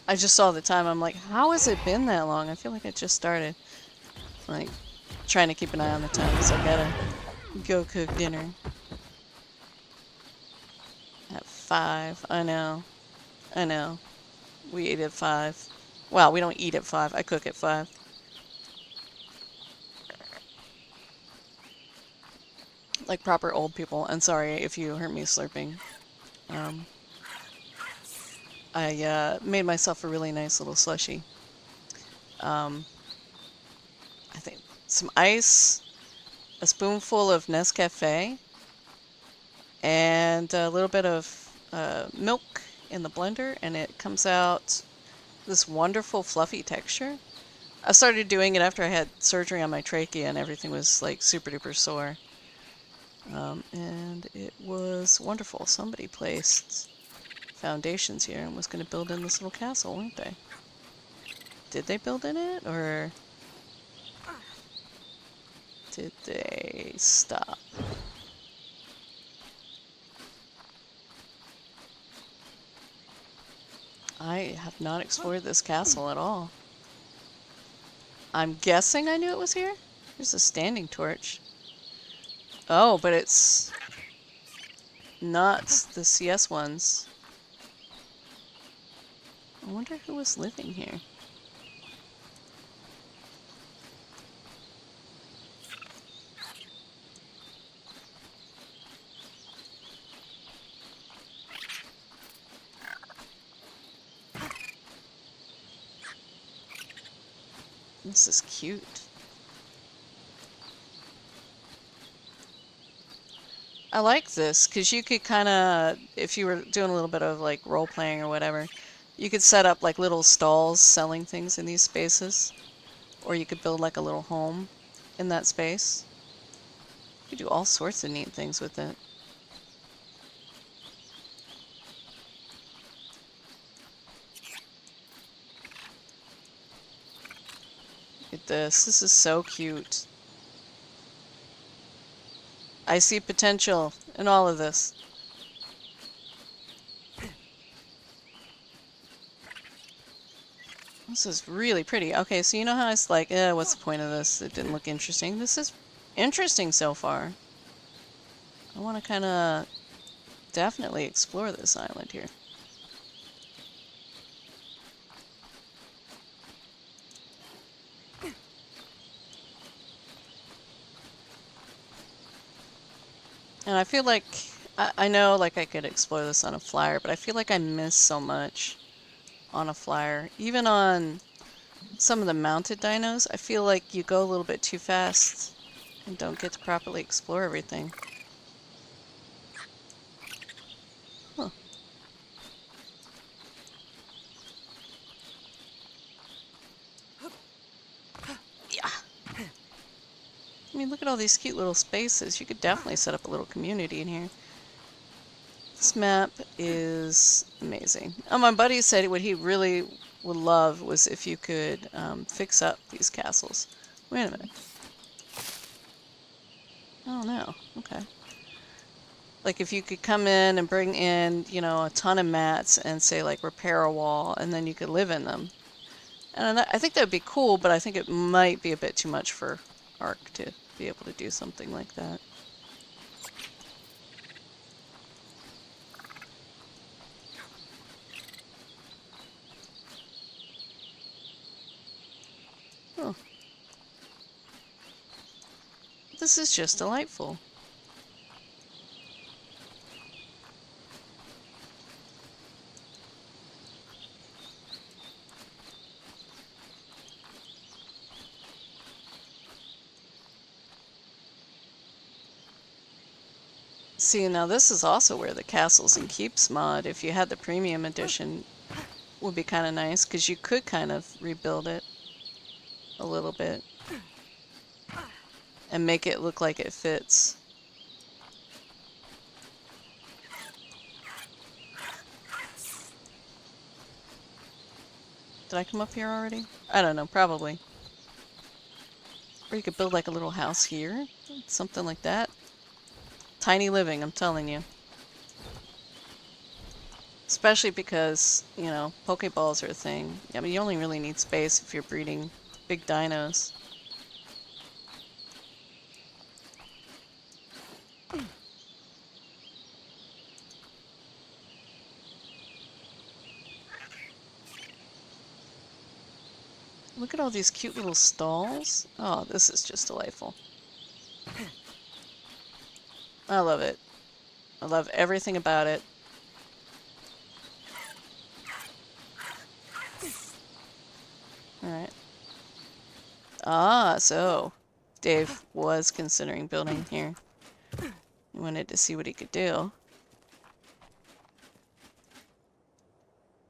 I just saw the time. I'm like, how has it been that long? I feel like it just started. Like, trying to keep an eye on the time because I gotta go cook dinner. At 5. I know. I know. We eat at 5. Well, we don't eat at 5. I cook at 5. Like proper old people. And sorry if you heard me slurping. I made myself a really nice little slushie. I think some ice, a spoonful of Nescafe, and a little bit of milk in the blender, and it comes out this wonderful fluffy texture. I started doing it after I had surgery on my trachea and everything was like super duper sore. And it was wonderful. Somebody placed foundations here and was going to build in this little castle, weren't they? Did they build in it, or did they stop? I have not explored this castle at all. I'm guessing I knew it was here? There's a standing torch. Oh, but it's not the CS ones. I wonder who was living here. This is cute. I like this because you could kind of, if you were doing a little bit of like role playing or whatever, you could set up like little stalls selling things in these spaces, or you could build like a little home in that space. You could do all sorts of neat things with it. Look at this. This is so cute. I see potential in all of this. This is really pretty. Okay, so you know how it's like, what's the point of this? It didn't look interesting. This is interesting so far. I want to kind of definitely explore this island here. And I feel like, I know like I could explore this on a flyer, but I feel like I miss so much on a flyer. Even on some of the mounted dinos, I feel like you go a little bit too fast and don't get to properly explore everything. Huh. Yeah. I mean, look at all these cute little spaces. You could definitely set up a little community in here. This map is amazing. My buddy said what he really would love was if you could fix up these castles. Wait a minute. Oh no. Okay. Like if you could come in and bring in, you know, a ton of mats and say like repair a wall, and then you could live in them. And I think that would be cool, but I think it might be a bit too much for Ark to be able to do something like that. Oh, this is just delightful. See, now this is also where the Castles and Keeps mod, if you had the premium edition, would be kind of nice, because you could kind of rebuild it a little bit and make it look like it fits. Did I come up here already? I don't know, probably. Or you could build like a little house here, something like that. Tiny living, I'm telling you. Especially because, you know, Pokeballs are a thing. I mean, you only really need space if you're breeding big dinos. Look at all these cute little stalls. Oh, this is just delightful. I love it. I love everything about it. Alright. Ah, so Dave was considering building here. He wanted to see what he could do.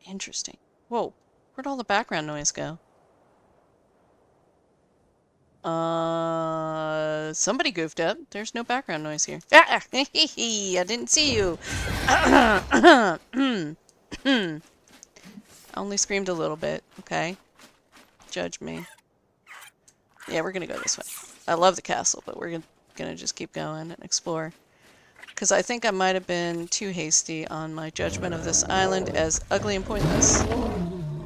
Interesting. Whoa, where'd all the background noise go? Somebody goofed up. There's no background noise here. Ah! I didn't see you. I only screamed a little bit, okay? Judge me. Yeah, we're gonna go this way. I love the castle, but we're gonna just keep going and explore. Because I think I might have been too hasty on my judgment of this island as ugly and pointless.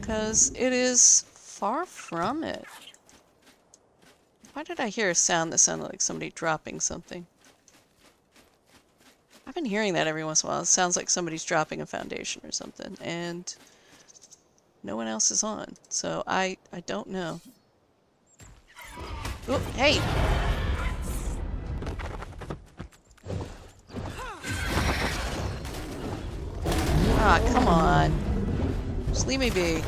Because it is far from it. Why did I hear a sound that sounded like somebody dropping something? I've been hearing that every once in a while. It sounds like somebody's dropping a foundation or something, and no one else is on. So I don't know. Oh, hey! Ah, come on. Just leave me be.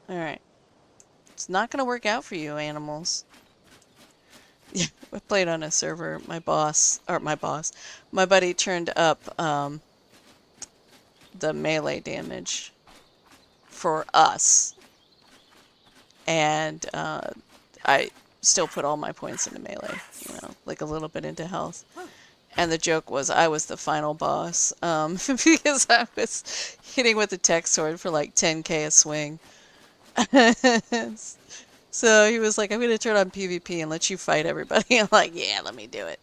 Alright. It's not gonna work out for you, animals. Yeah, I played on a server. My buddy turned up the melee damage for us. And I still put all my points into melee, you know, like a little bit into health. And the joke was I was the final boss because I was hitting with the tech sword for like 10k a swing. So he was like, I'm going to turn on PvP and let you fight everybody. I'm like, yeah, let me do it.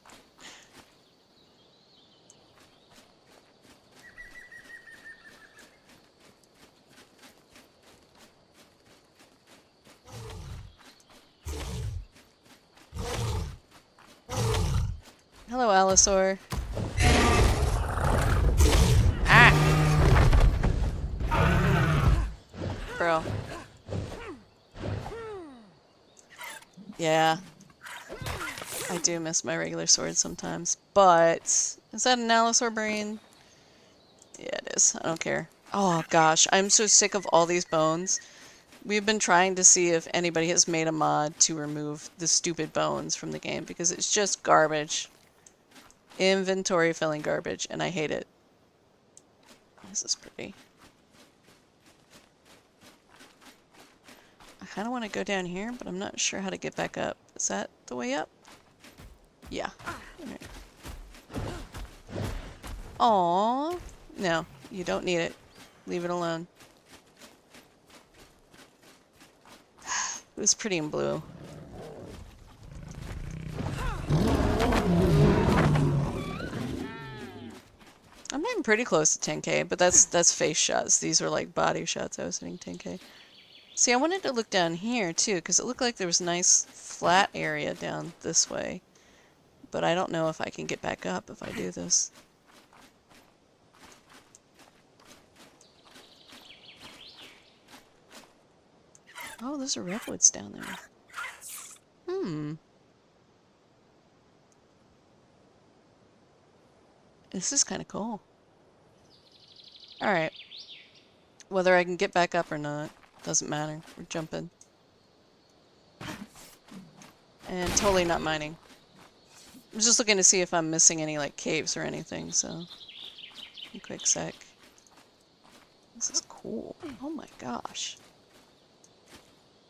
Hello, Allosaur. Ah! Bro. Yeah. I do miss my regular sword sometimes. But, is that an Allosaur brain? Yeah, it is. I don't care. Oh, gosh. I'm so sick of all these bones. We've been trying to see if anybody has made a mod to remove the stupid bones from the game, because it's just garbage. Inventory filling garbage, and I hate it. This is pretty. I kind of want to go down here, but I'm not sure how to get back up. Is that the way up? Yeah. Right. Aww. No, you don't need it. Leave it alone. It was pretty in blue. I'm getting pretty close to 10k, but that's face shots. These were like body shots. I was hitting 10k. See, I wanted to look down here too, because it looked like there was a nice flat area down this way. But I don't know if I can get back up if I do this. Oh, those are redwoods down there. Hmm. This is kind of cool. Alright. Whether I can get back up or not, doesn't matter. We're jumping. And totally not mining. I'm just looking to see if I'm missing any, like, caves or anything, so... A quick sec. This is cool. Oh my gosh.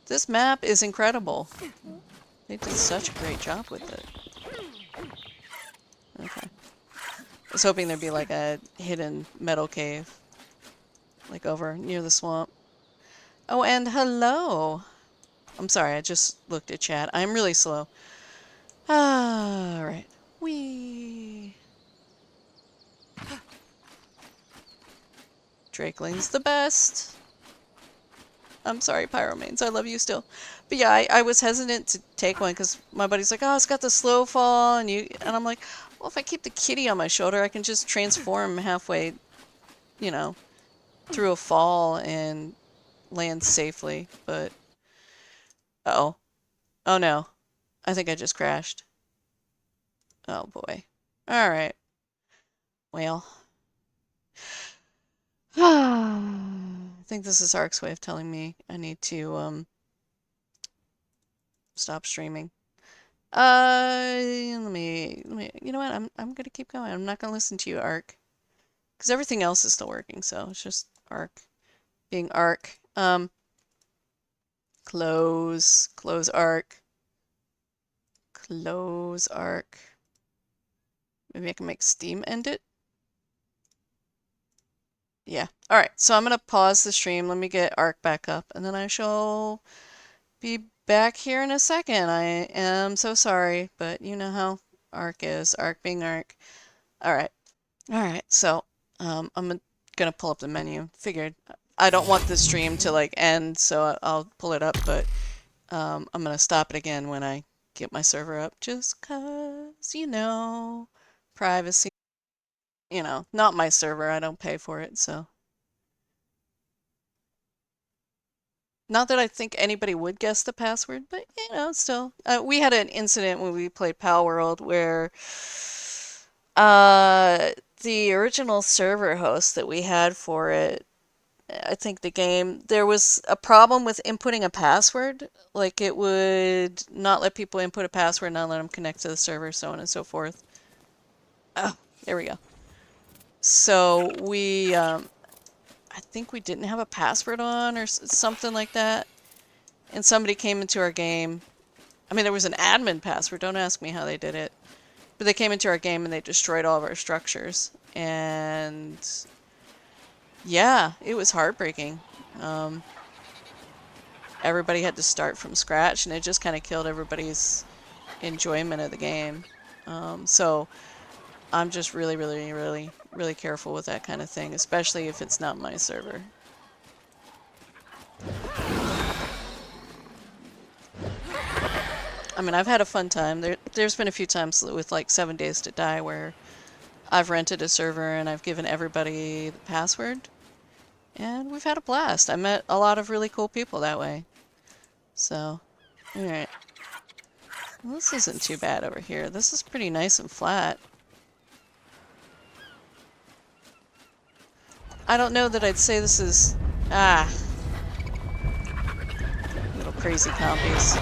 This map is incredible. They did such a great job with it. Okay. I was hoping there'd be, like, a hidden metal cave. Like, over near the swamp. Oh, and hello! I'm sorry, I just looked at chat. I'm really slow. Alright. Whee! Drakeling's the best. I'm sorry, Pyromanes. I love you still. But yeah, I was hesitant to take one because my buddy's like, oh, it's got the slow fall. And I'm like, well, if I keep the kitty on my shoulder, I can just transform halfway, you know, through a fall and land safely. But, uh-oh. Oh, no. I think I just crashed. Oh, boy. Alright. Well. I think this is Ark's way of telling me I need to, stop streaming. Let me, you know what? I'm gonna keep going. I'm not gonna listen to you, Ark. Because everything else is still working, so it's just Ark being Ark. Close. Close arc. Close arc. Maybe I can make Steam end it? Yeah. Alright, so I'm gonna pause the stream. Let me get arc back up, and then I shall be back here in a second. I am so sorry, but you know how arc is. Arc being arc. Alright. Alright, so I'm gonna pull up the menu. Figured I don't want the stream to like end, so I'll pull it up, but I'm gonna stop it again when I get my server up, just 'cause, you know, privacy. You know, not my server. I don't pay for it, so. Not that I think anybody would guess the password, but you know, still. We had an incident when we played Pal World where uh, the original server host that we had for it, I think the game, there was a problem with inputting a password. Like it would not let people input a password, not let them connect to the server, so on and so forth. Oh, there we go. So I think we didn't have a password on or something like that. And somebody came into our game. I mean, there was an admin password. Don't ask me how they did it. But they came into our game and they destroyed all of our structures. And yeah, it was heartbreaking. Everybody had to start from scratch, and it just kind of killed everybody's enjoyment of the game. So I'm just really careful with that kind of thing, especially if it's not my server. I mean, I've had a fun time. There's been a few times with like 7 Days to Die where I've rented a server and I've given everybody the password, and we've had a blast. I met a lot of really cool people that way. So, alright. Well, this isn't too bad over here. This is pretty nice and flat. I don't know that I'd say this is... Ah. Little crazy compies.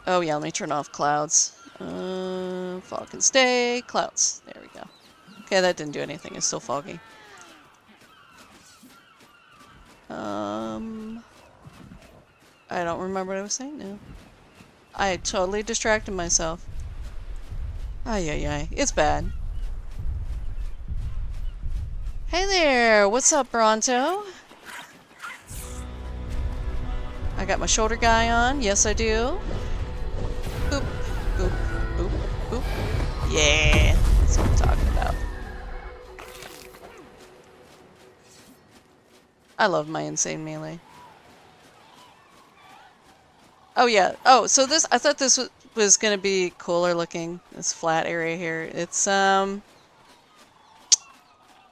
Oh yeah, let me turn off clouds. Fog can stay. Clouds. There we go. Okay, that didn't do anything. It's still foggy. I don't remember what I was saying now. I totally distracted myself. Ay, ay, ay. It's bad. Hey there! What's up, Bronto? I got my shoulder guy on. Yes, I do. Boop, boop, boop, boop. Yeah! That's what I'm talking about. I love my insane melee. Oh yeah. Oh, so this, I thought this was gonna be cooler looking. This flat area here. It's,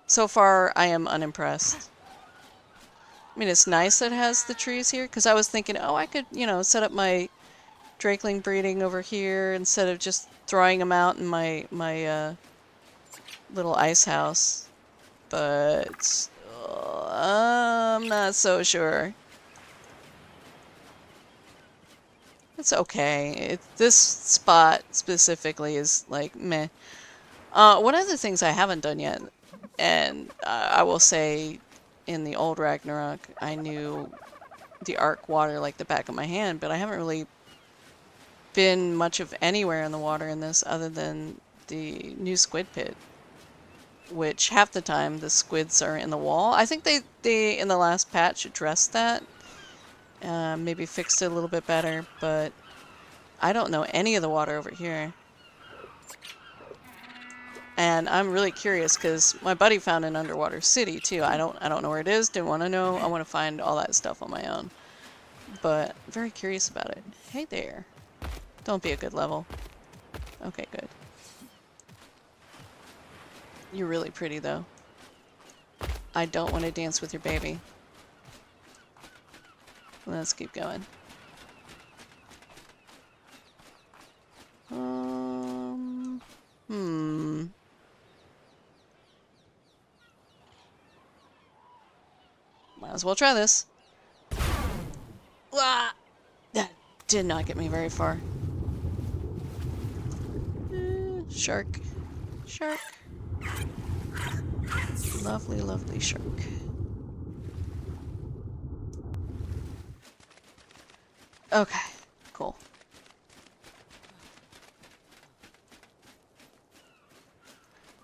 so far I am unimpressed. I mean, it's nice that it has the trees here, because I was thinking, oh, I could, you know, set up my drakeling breeding over here instead of just throwing them out in my little ice house. But I'm not so sure. It's okay. This spot specifically is like meh. One of the things I haven't done yet, and I will say in the old Ragnarok, I knew the Ark water like the back of my hand, but I haven't really been much of anywhere in the water in this other than the new squid pit, which half the time the squids are in the wall. I think they in the last patch addressed that. Maybe fixed it a little bit better, but I don't know any of the water over here. And I'm really curious because my buddy found an underwater city too. I don't know where it is, didn't want to know. I want to find all that stuff on my own. But I'm very curious about it. Hey there. Don't be a good level. Okay, good. You're really pretty though. I don't want to dance with your baby. Let's keep going. Might as well try this. Ah! That did not get me very far. Shark. Shark. Lovely, lovely shark. Okay, cool.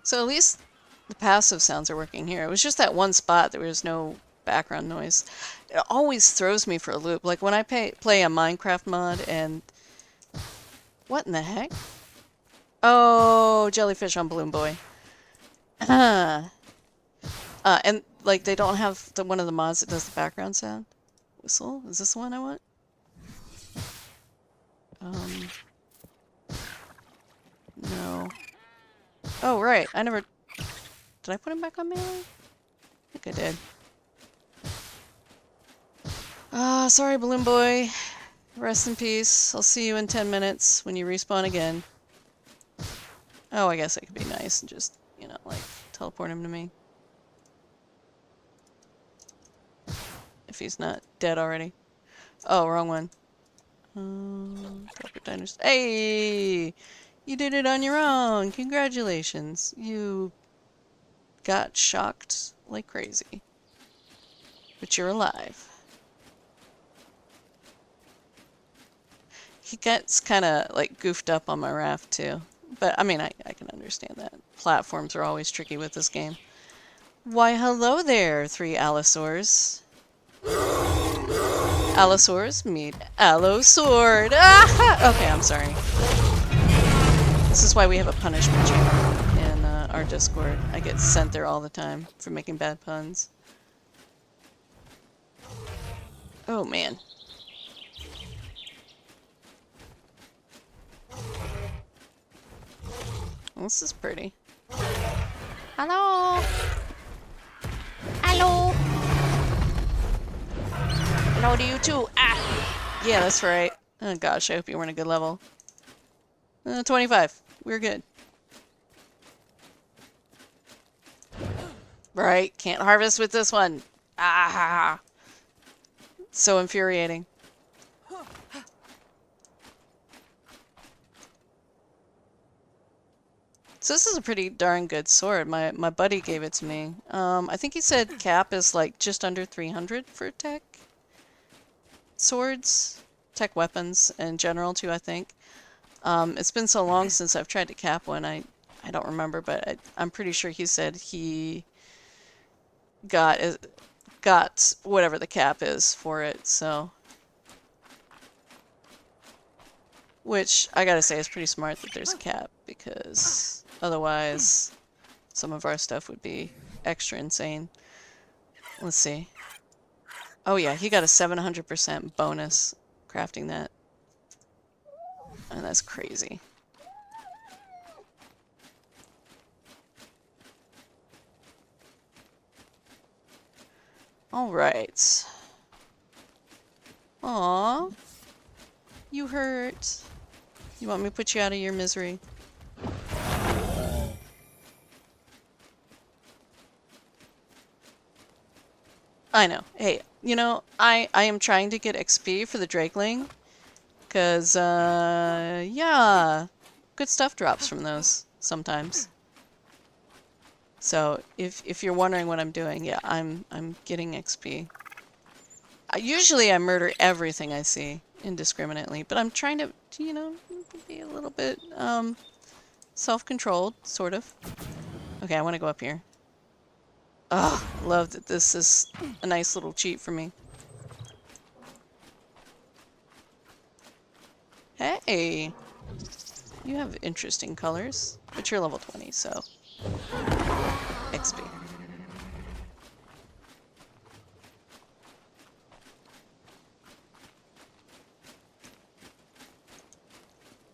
So at least the passive sounds are working here. It was just that one spot there was no background noise. It always throws me for a loop. Like when I play a Minecraft mod and... What in the heck? Oh, jellyfish on Balloon Boy. And like they don't have one of the mods that does the background sound. Whistle? Is this the one I want? Um, no. Oh, right. I never... Did I put him back on melee? I think I did. Ah, sorry, Balloon Boy. Rest in peace. I'll see you in 10 minutes when you respawn again. Oh, I guess I could be nice and just, you know, like, teleport him to me. If he's not dead already. Oh, wrong one. Hey! You did it on your own! Congratulations! You got shocked like crazy. But you're alive. He gets kind of, like, goofed up on my raft, too. But, I mean, I can understand that. Platforms are always tricky with this game. Why, hello there, 3 allosaurs. Allosaurs meet Allosword. Ah! Okay, I'm sorry. This is why we have a punishment channel in our Discord. I get sent there all the time for making bad puns. Oh, man. Well, this is pretty. Hello! Hello! Hello to you too! Ah! Yeah, that's right. Oh gosh, I hope you weren't a good level. 25. We're good. Right, can't harvest with this one. Ah! So infuriating. So this is a pretty darn good sword. My buddy gave it to me. I think he said cap is like just under 300 for tech swords, tech weapons in general too, I think. It's been so long since I've tried to cap one, I don't remember, but I'm pretty sure he said he got whatever the cap is for it, so. Which, I gotta say, is pretty smart that there's a cap, because otherwise some of our stuff would be extra insane. Let's see. Oh yeah, he got a 700% bonus crafting that. And that's crazy. Alright. Aww. You hurt. You want me to put you out of your misery? I know. Hey, you know, I am trying to get XP for the Drakeling. Because, yeah. Good stuff drops from those sometimes. So, if you're wondering what I'm doing, yeah, I'm getting XP. Usually I murder everything I see indiscriminately, but I'm trying to, you know, be a little bit, self-controlled, sort of. Okay, I want to go up here. Ugh, love that this is a nice little cheat for me. Hey! You have interesting colors, but you're level 20, so... XP.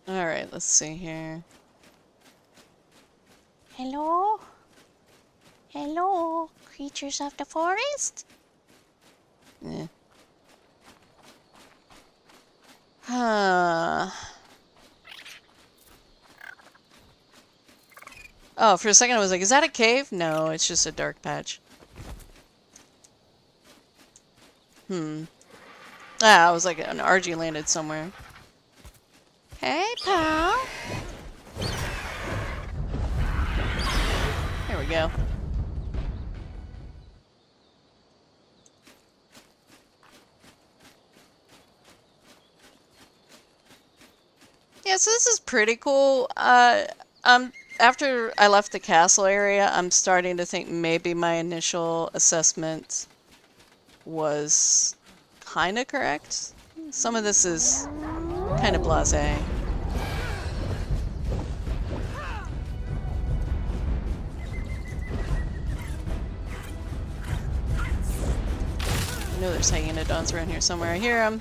Alright, let's see here. Hello? Hello, creatures of the forest? Eh. Huh. Oh, for a second I was like, is that a cave? No, it's just a dark patch. Ah, I was like, an RG landed somewhere. Hey, pal. There we go. Yeah, so this is pretty cool. After I left the castle area, I'm starting to think maybe my initial assessment was kind of correct. Some of this is kind of blasé. I know there's hyenodons around here somewhere. I hear them.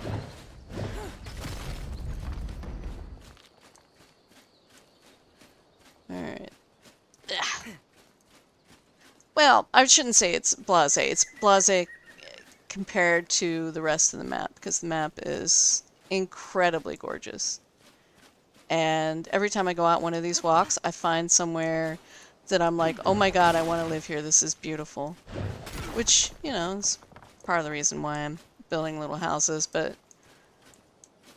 Alright. Well, I shouldn't say it's blasé. It's blasé compared to the rest of the map, because the map is incredibly gorgeous. And every time I go out one of these walks, I find somewhere that I'm like, oh my god, I want to live here. This is beautiful. Which, you know, is part of the reason why I'm building little houses, but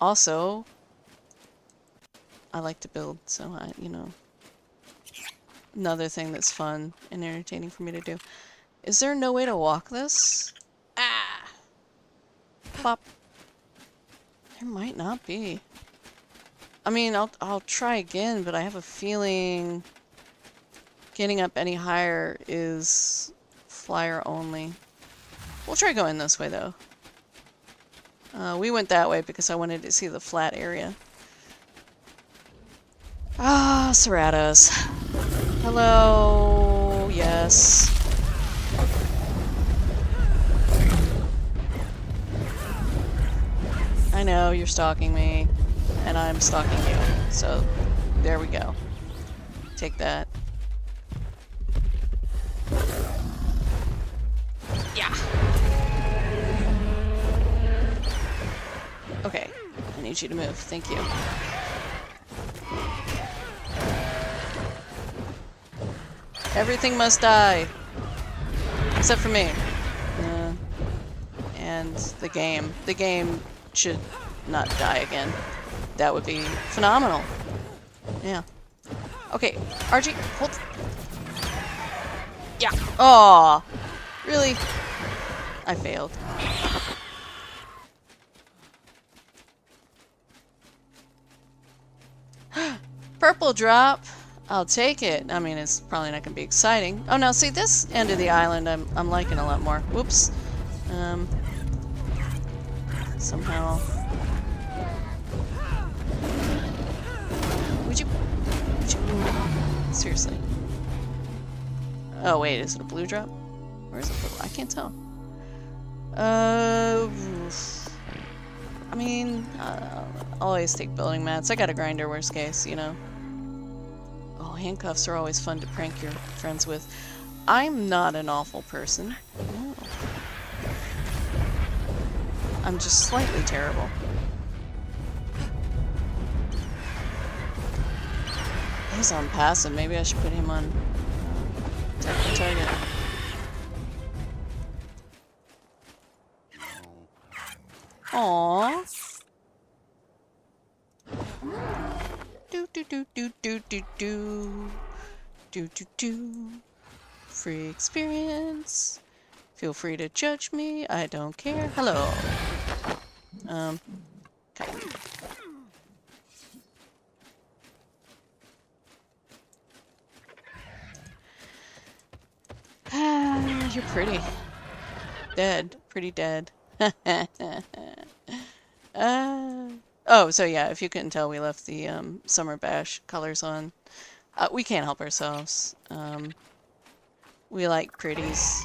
also, I like to build, so you know, another thing that's fun and entertaining for me to do. Is there no way to walk this? Ah! Plop. There might not be. I mean, I'll try again, but I have a feeling getting up any higher is flyer only. We'll try going this way, though. We went that way because I wanted to see the flat area. Ah, Serratos. Hello. Yes. I know, you're stalking me, and I'm stalking you. So, there we go. Take that. Yeah. Okay. I need you to move. Thank you. Everything must die. Except for me. And the game. The game should not die again. That would be phenomenal. Yeah. Okay, Archie, hold. Yeah. Aw. Really? I failed. Purple drop. I'll take it. I mean, it's probably not gonna be exciting. Oh, now see this end of the island, I'm liking a lot more. Whoops. Somehow. Would you? Seriously. Oh wait, is it a blue drop? Where is it blue? I can't tell. I mean, I'll always take building mats. I got a grinder, worst case, you know. Oh, handcuffs are always fun to prank your friends with. I'm not an awful person. No. I'm just slightly terrible. He's on passive. Maybe I should put him on target. Aww. Do do do do do do do do do do. Free experience. Feel free to judge me. I don't care. Hello. Okay. You're pretty. Dead. Pretty dead. Oh, so yeah, if you couldn't tell, we left the Summer Bash colors on. We can't help ourselves. We like pretties.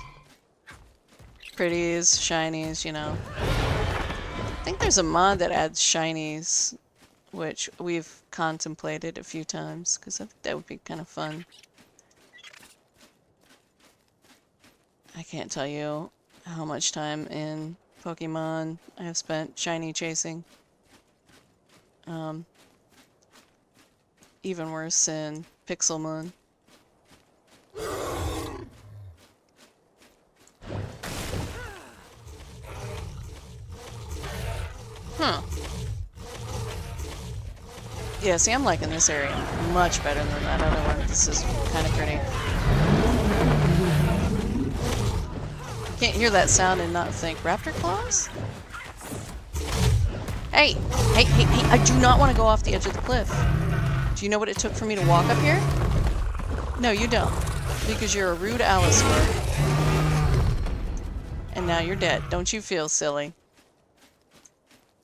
Pretties, shinies, you know. I think there's a mod that adds shinies, which we've contemplated a few times, because I think that would be kind of fun. I can't tell you how much time in Pokemon I have spent shiny chasing. Even worse in Pixelmon. Huh. Yeah, see, I'm liking this area much better than that other one. This is kind of pretty. Can't hear that sound and not think raptor claws? Hey! Hey, hey, hey! I do not want to go off the edge of the cliff. Do you know what it took for me to walk up here? No, you don't. Because you're a rude Allosaur. And now you're dead. Don't you feel silly?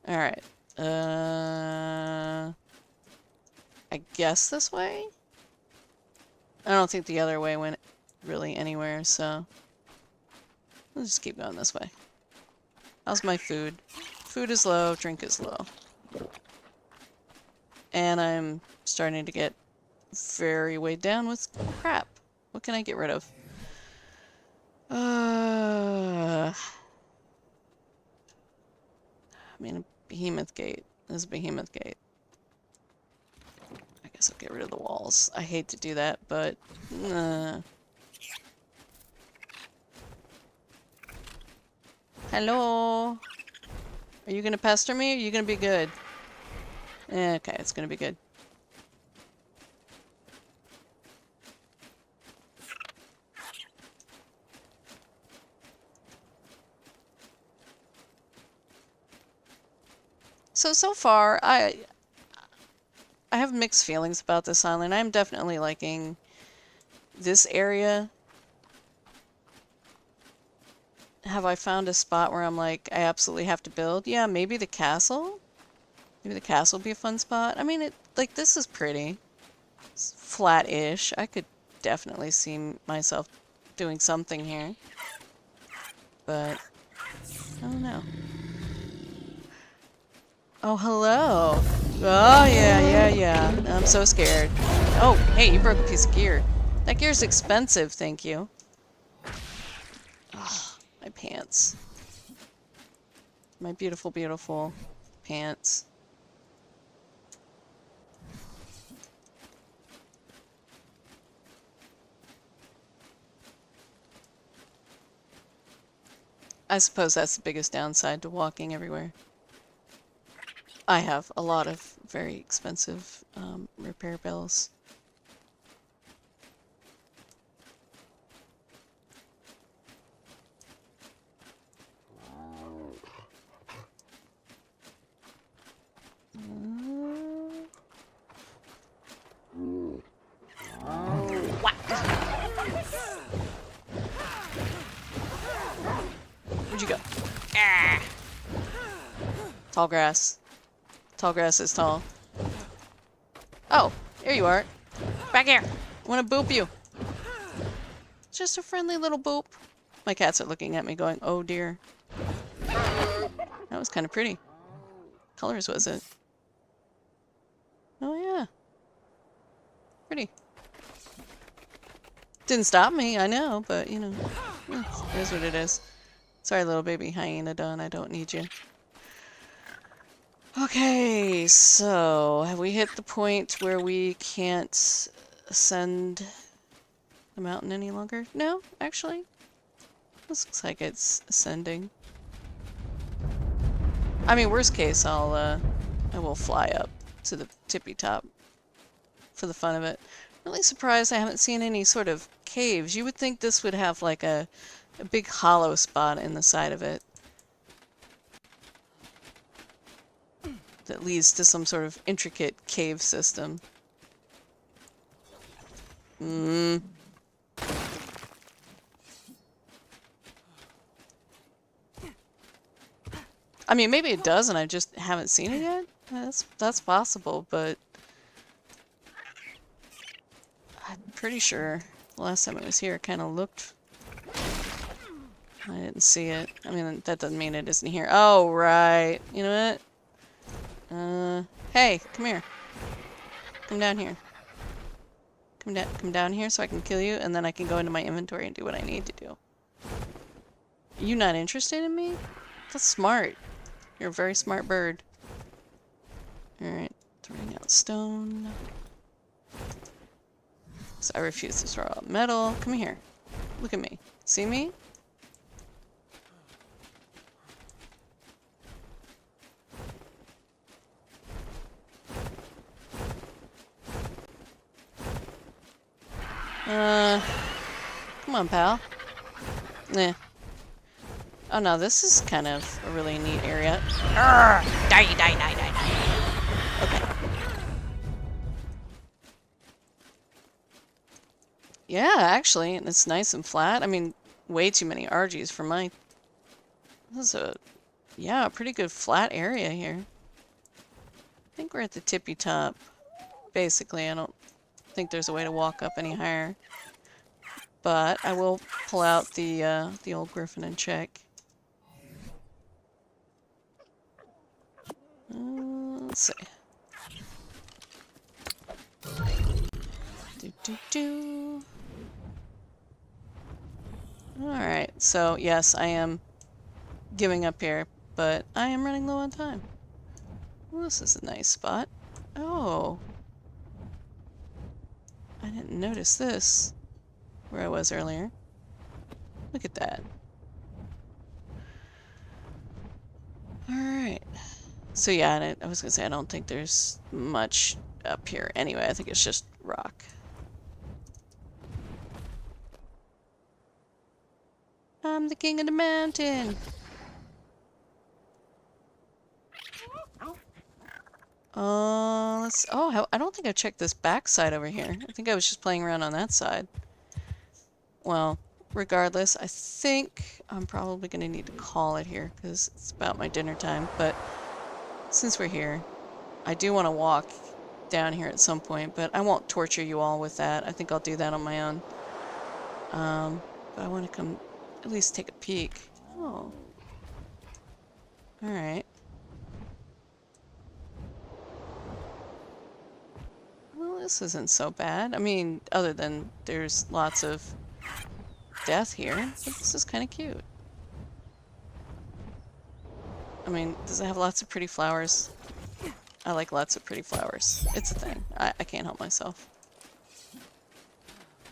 Alright. I guess this way? I don't think the other way went really anywhere, so... Let's just keep going this way. How's my food? Food is low, drink is low. And I'm starting to get very weighed down with crap. What can I get rid of? I mean, a behemoth gate. This is a behemoth gate. I guess I'll get rid of the walls. I hate to do that, but... Hello? Are you gonna pester me, or are you gonna be good? Okay, it's gonna be good. So far, I have mixed feelings about this island. I'm definitely liking this area. Have I found a spot where I'm like, I absolutely have to build? Yeah, maybe the castle? Maybe the castle would be a fun spot. I mean, this is pretty. It's flat-ish. I could definitely see myself doing something here. But, I don't know. Oh, hello. Oh, yeah. I'm so scared. Oh, hey, you broke a piece of gear. That gear's expensive, thank you. Ugh, my pants. My beautiful, beautiful pants. I suppose that's the biggest downside to walking everywhere. I have a lot of very expensive repair bills. What? Where'd you go? Ah! Tall grass. Tall grass is tall. Oh, here you are. Back here. I want to boop you. Just a friendly little boop. My cats are looking at me going, oh dear. That was kind of pretty. Colors was it? Oh yeah. Pretty. Didn't stop me, I know, but you know. It is what it is. Sorry, little baby hyena done. I don't need you. Okay, so have we hit the point where we can't ascend the mountain any longer? No, actually. This looks like it's ascending. I mean, worst case, I will fly up to the tippy top for the fun of it. Really surprised I haven't seen any sort of caves. You would think this would have like a big hollow spot in the side of it that leads to some sort of intricate cave system. I mean, maybe it does and I just haven't seen it yet. That's possible, but I'm pretty sure the last time it was here it kind of looked... I didn't see it. I mean, that doesn't mean it isn't here. Oh, right. You know what? Hey, come here. Come down here. Come down here so I can kill you, and then I can go into my inventory and do what I need to do. You not interested in me? That's smart. You're a very smart bird. Alright, throwing out stone. So I refuse to throw out metal. Come here. Look at me. See me? Come on, pal. Nah. Oh no, this is kind of a really neat area. Arrgh! Die, die, die, die, die. Okay. Yeah, actually, and it's nice and flat. I mean, way too many RGs for my... This is a... Yeah, a pretty good flat area here. I think we're at the tippy top. Basically, I don't think there's a way to walk up any higher. But I will pull out the old griffin and check. Let's see. Do. Alright, so yes, I am giving up here, but I am running low on time. Well, this is a nice spot. Oh. I didn't notice this where I was earlier. Look at that. Alright. So yeah, I was gonna say I don't think there's much up here anyway. I think it's just rock. I'm the king of the mountain. I don't think I checked this back side over here. I think I was just playing around on that side. Well, regardless, I think I'm probably going to need to call it here because it's about my dinner time. But since we're here, I do want to walk down here at some point, but I won't torture you all with that. I think I'll do that on my own. But I want to come at least take a peek. Oh. Alright. Well, this isn't so bad. I mean, other than there's lots of death here, but this is kind of cute. I mean, does it have lots of pretty flowers? I like lots of pretty flowers. It's a thing. I can't help myself.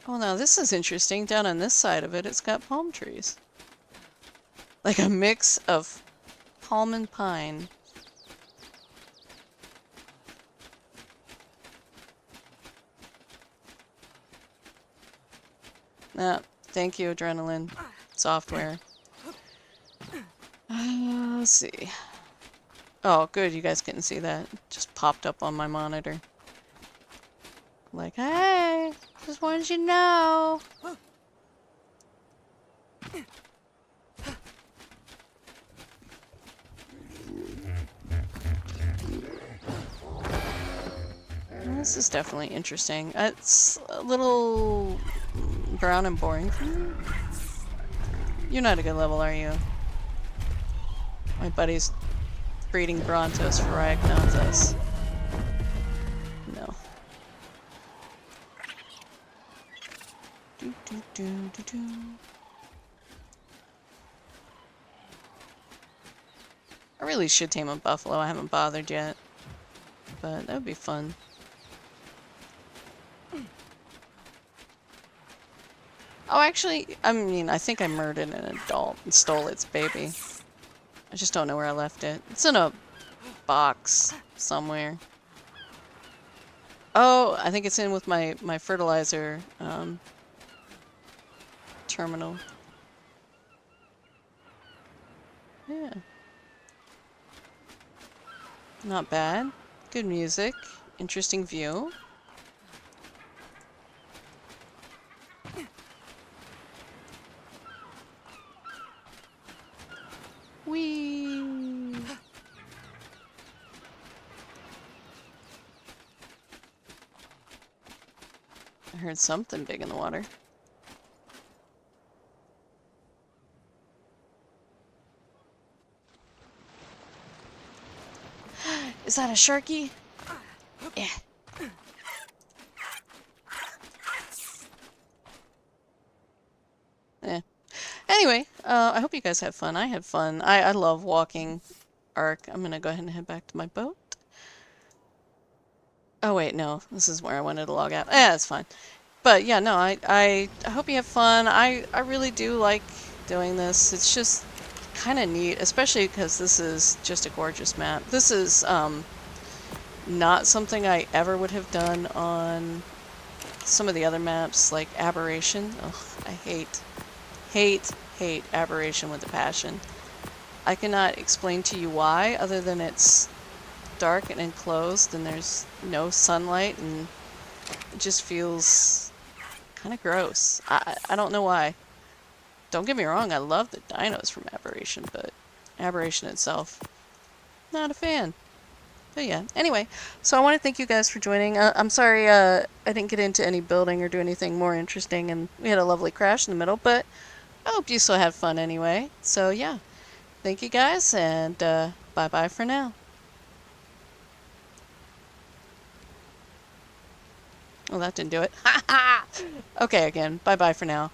Oh, now this is interesting. Down on this side of it, it's got palm trees. Like a mix of palm and pine. Thank you, Adrenaline software. Let's see. Oh, good, you guys couldn't see that. It just popped up on my monitor. Like, hey, just wanted you to know. This is definitely interesting. It's a little brown and boring for me. You're not a good level, are you? My buddy's breeding Brontos for Ragnarok. No. Do. I really should tame a buffalo. I haven't bothered yet. But that would be fun. Oh, actually, I mean, I think I murdered an adult and stole its baby. I just don't know where I left it. It's in a box somewhere. Oh, I think it's in with my fertilizer terminal. Yeah. Not bad. Good music. Interesting view. Whee! I heard something big in the water. Is that a sharky? Yeah. Yeah. Anyway, I hope you guys had fun. I had fun. I love walking Ark. I'm gonna go ahead and head back to my boat. Oh wait, no. This is where I wanted to log out. Yeah, it's fine. But yeah, no, I hope you have fun. I really do like doing this. It's just kind of neat, especially because this is just a gorgeous map. This is not something I ever would have done on some of the other maps, like Aberration. Ugh, I hate hate Aberration with a passion. I cannot explain to you why, other than it's dark and enclosed and there's no sunlight and it just feels kind of gross. I don't know why. Don't get me wrong, I love the dinos from Aberration, but Aberration itself, not a fan. But yeah, anyway, so I want to thank you guys for joining. I'm sorry I didn't get into any building or do anything more interesting, and we had a lovely crash in the middle, but I hope you still had fun anyway. So yeah, thank you guys, and bye-bye for now. Well, that didn't do it. Okay, again, bye-bye for now.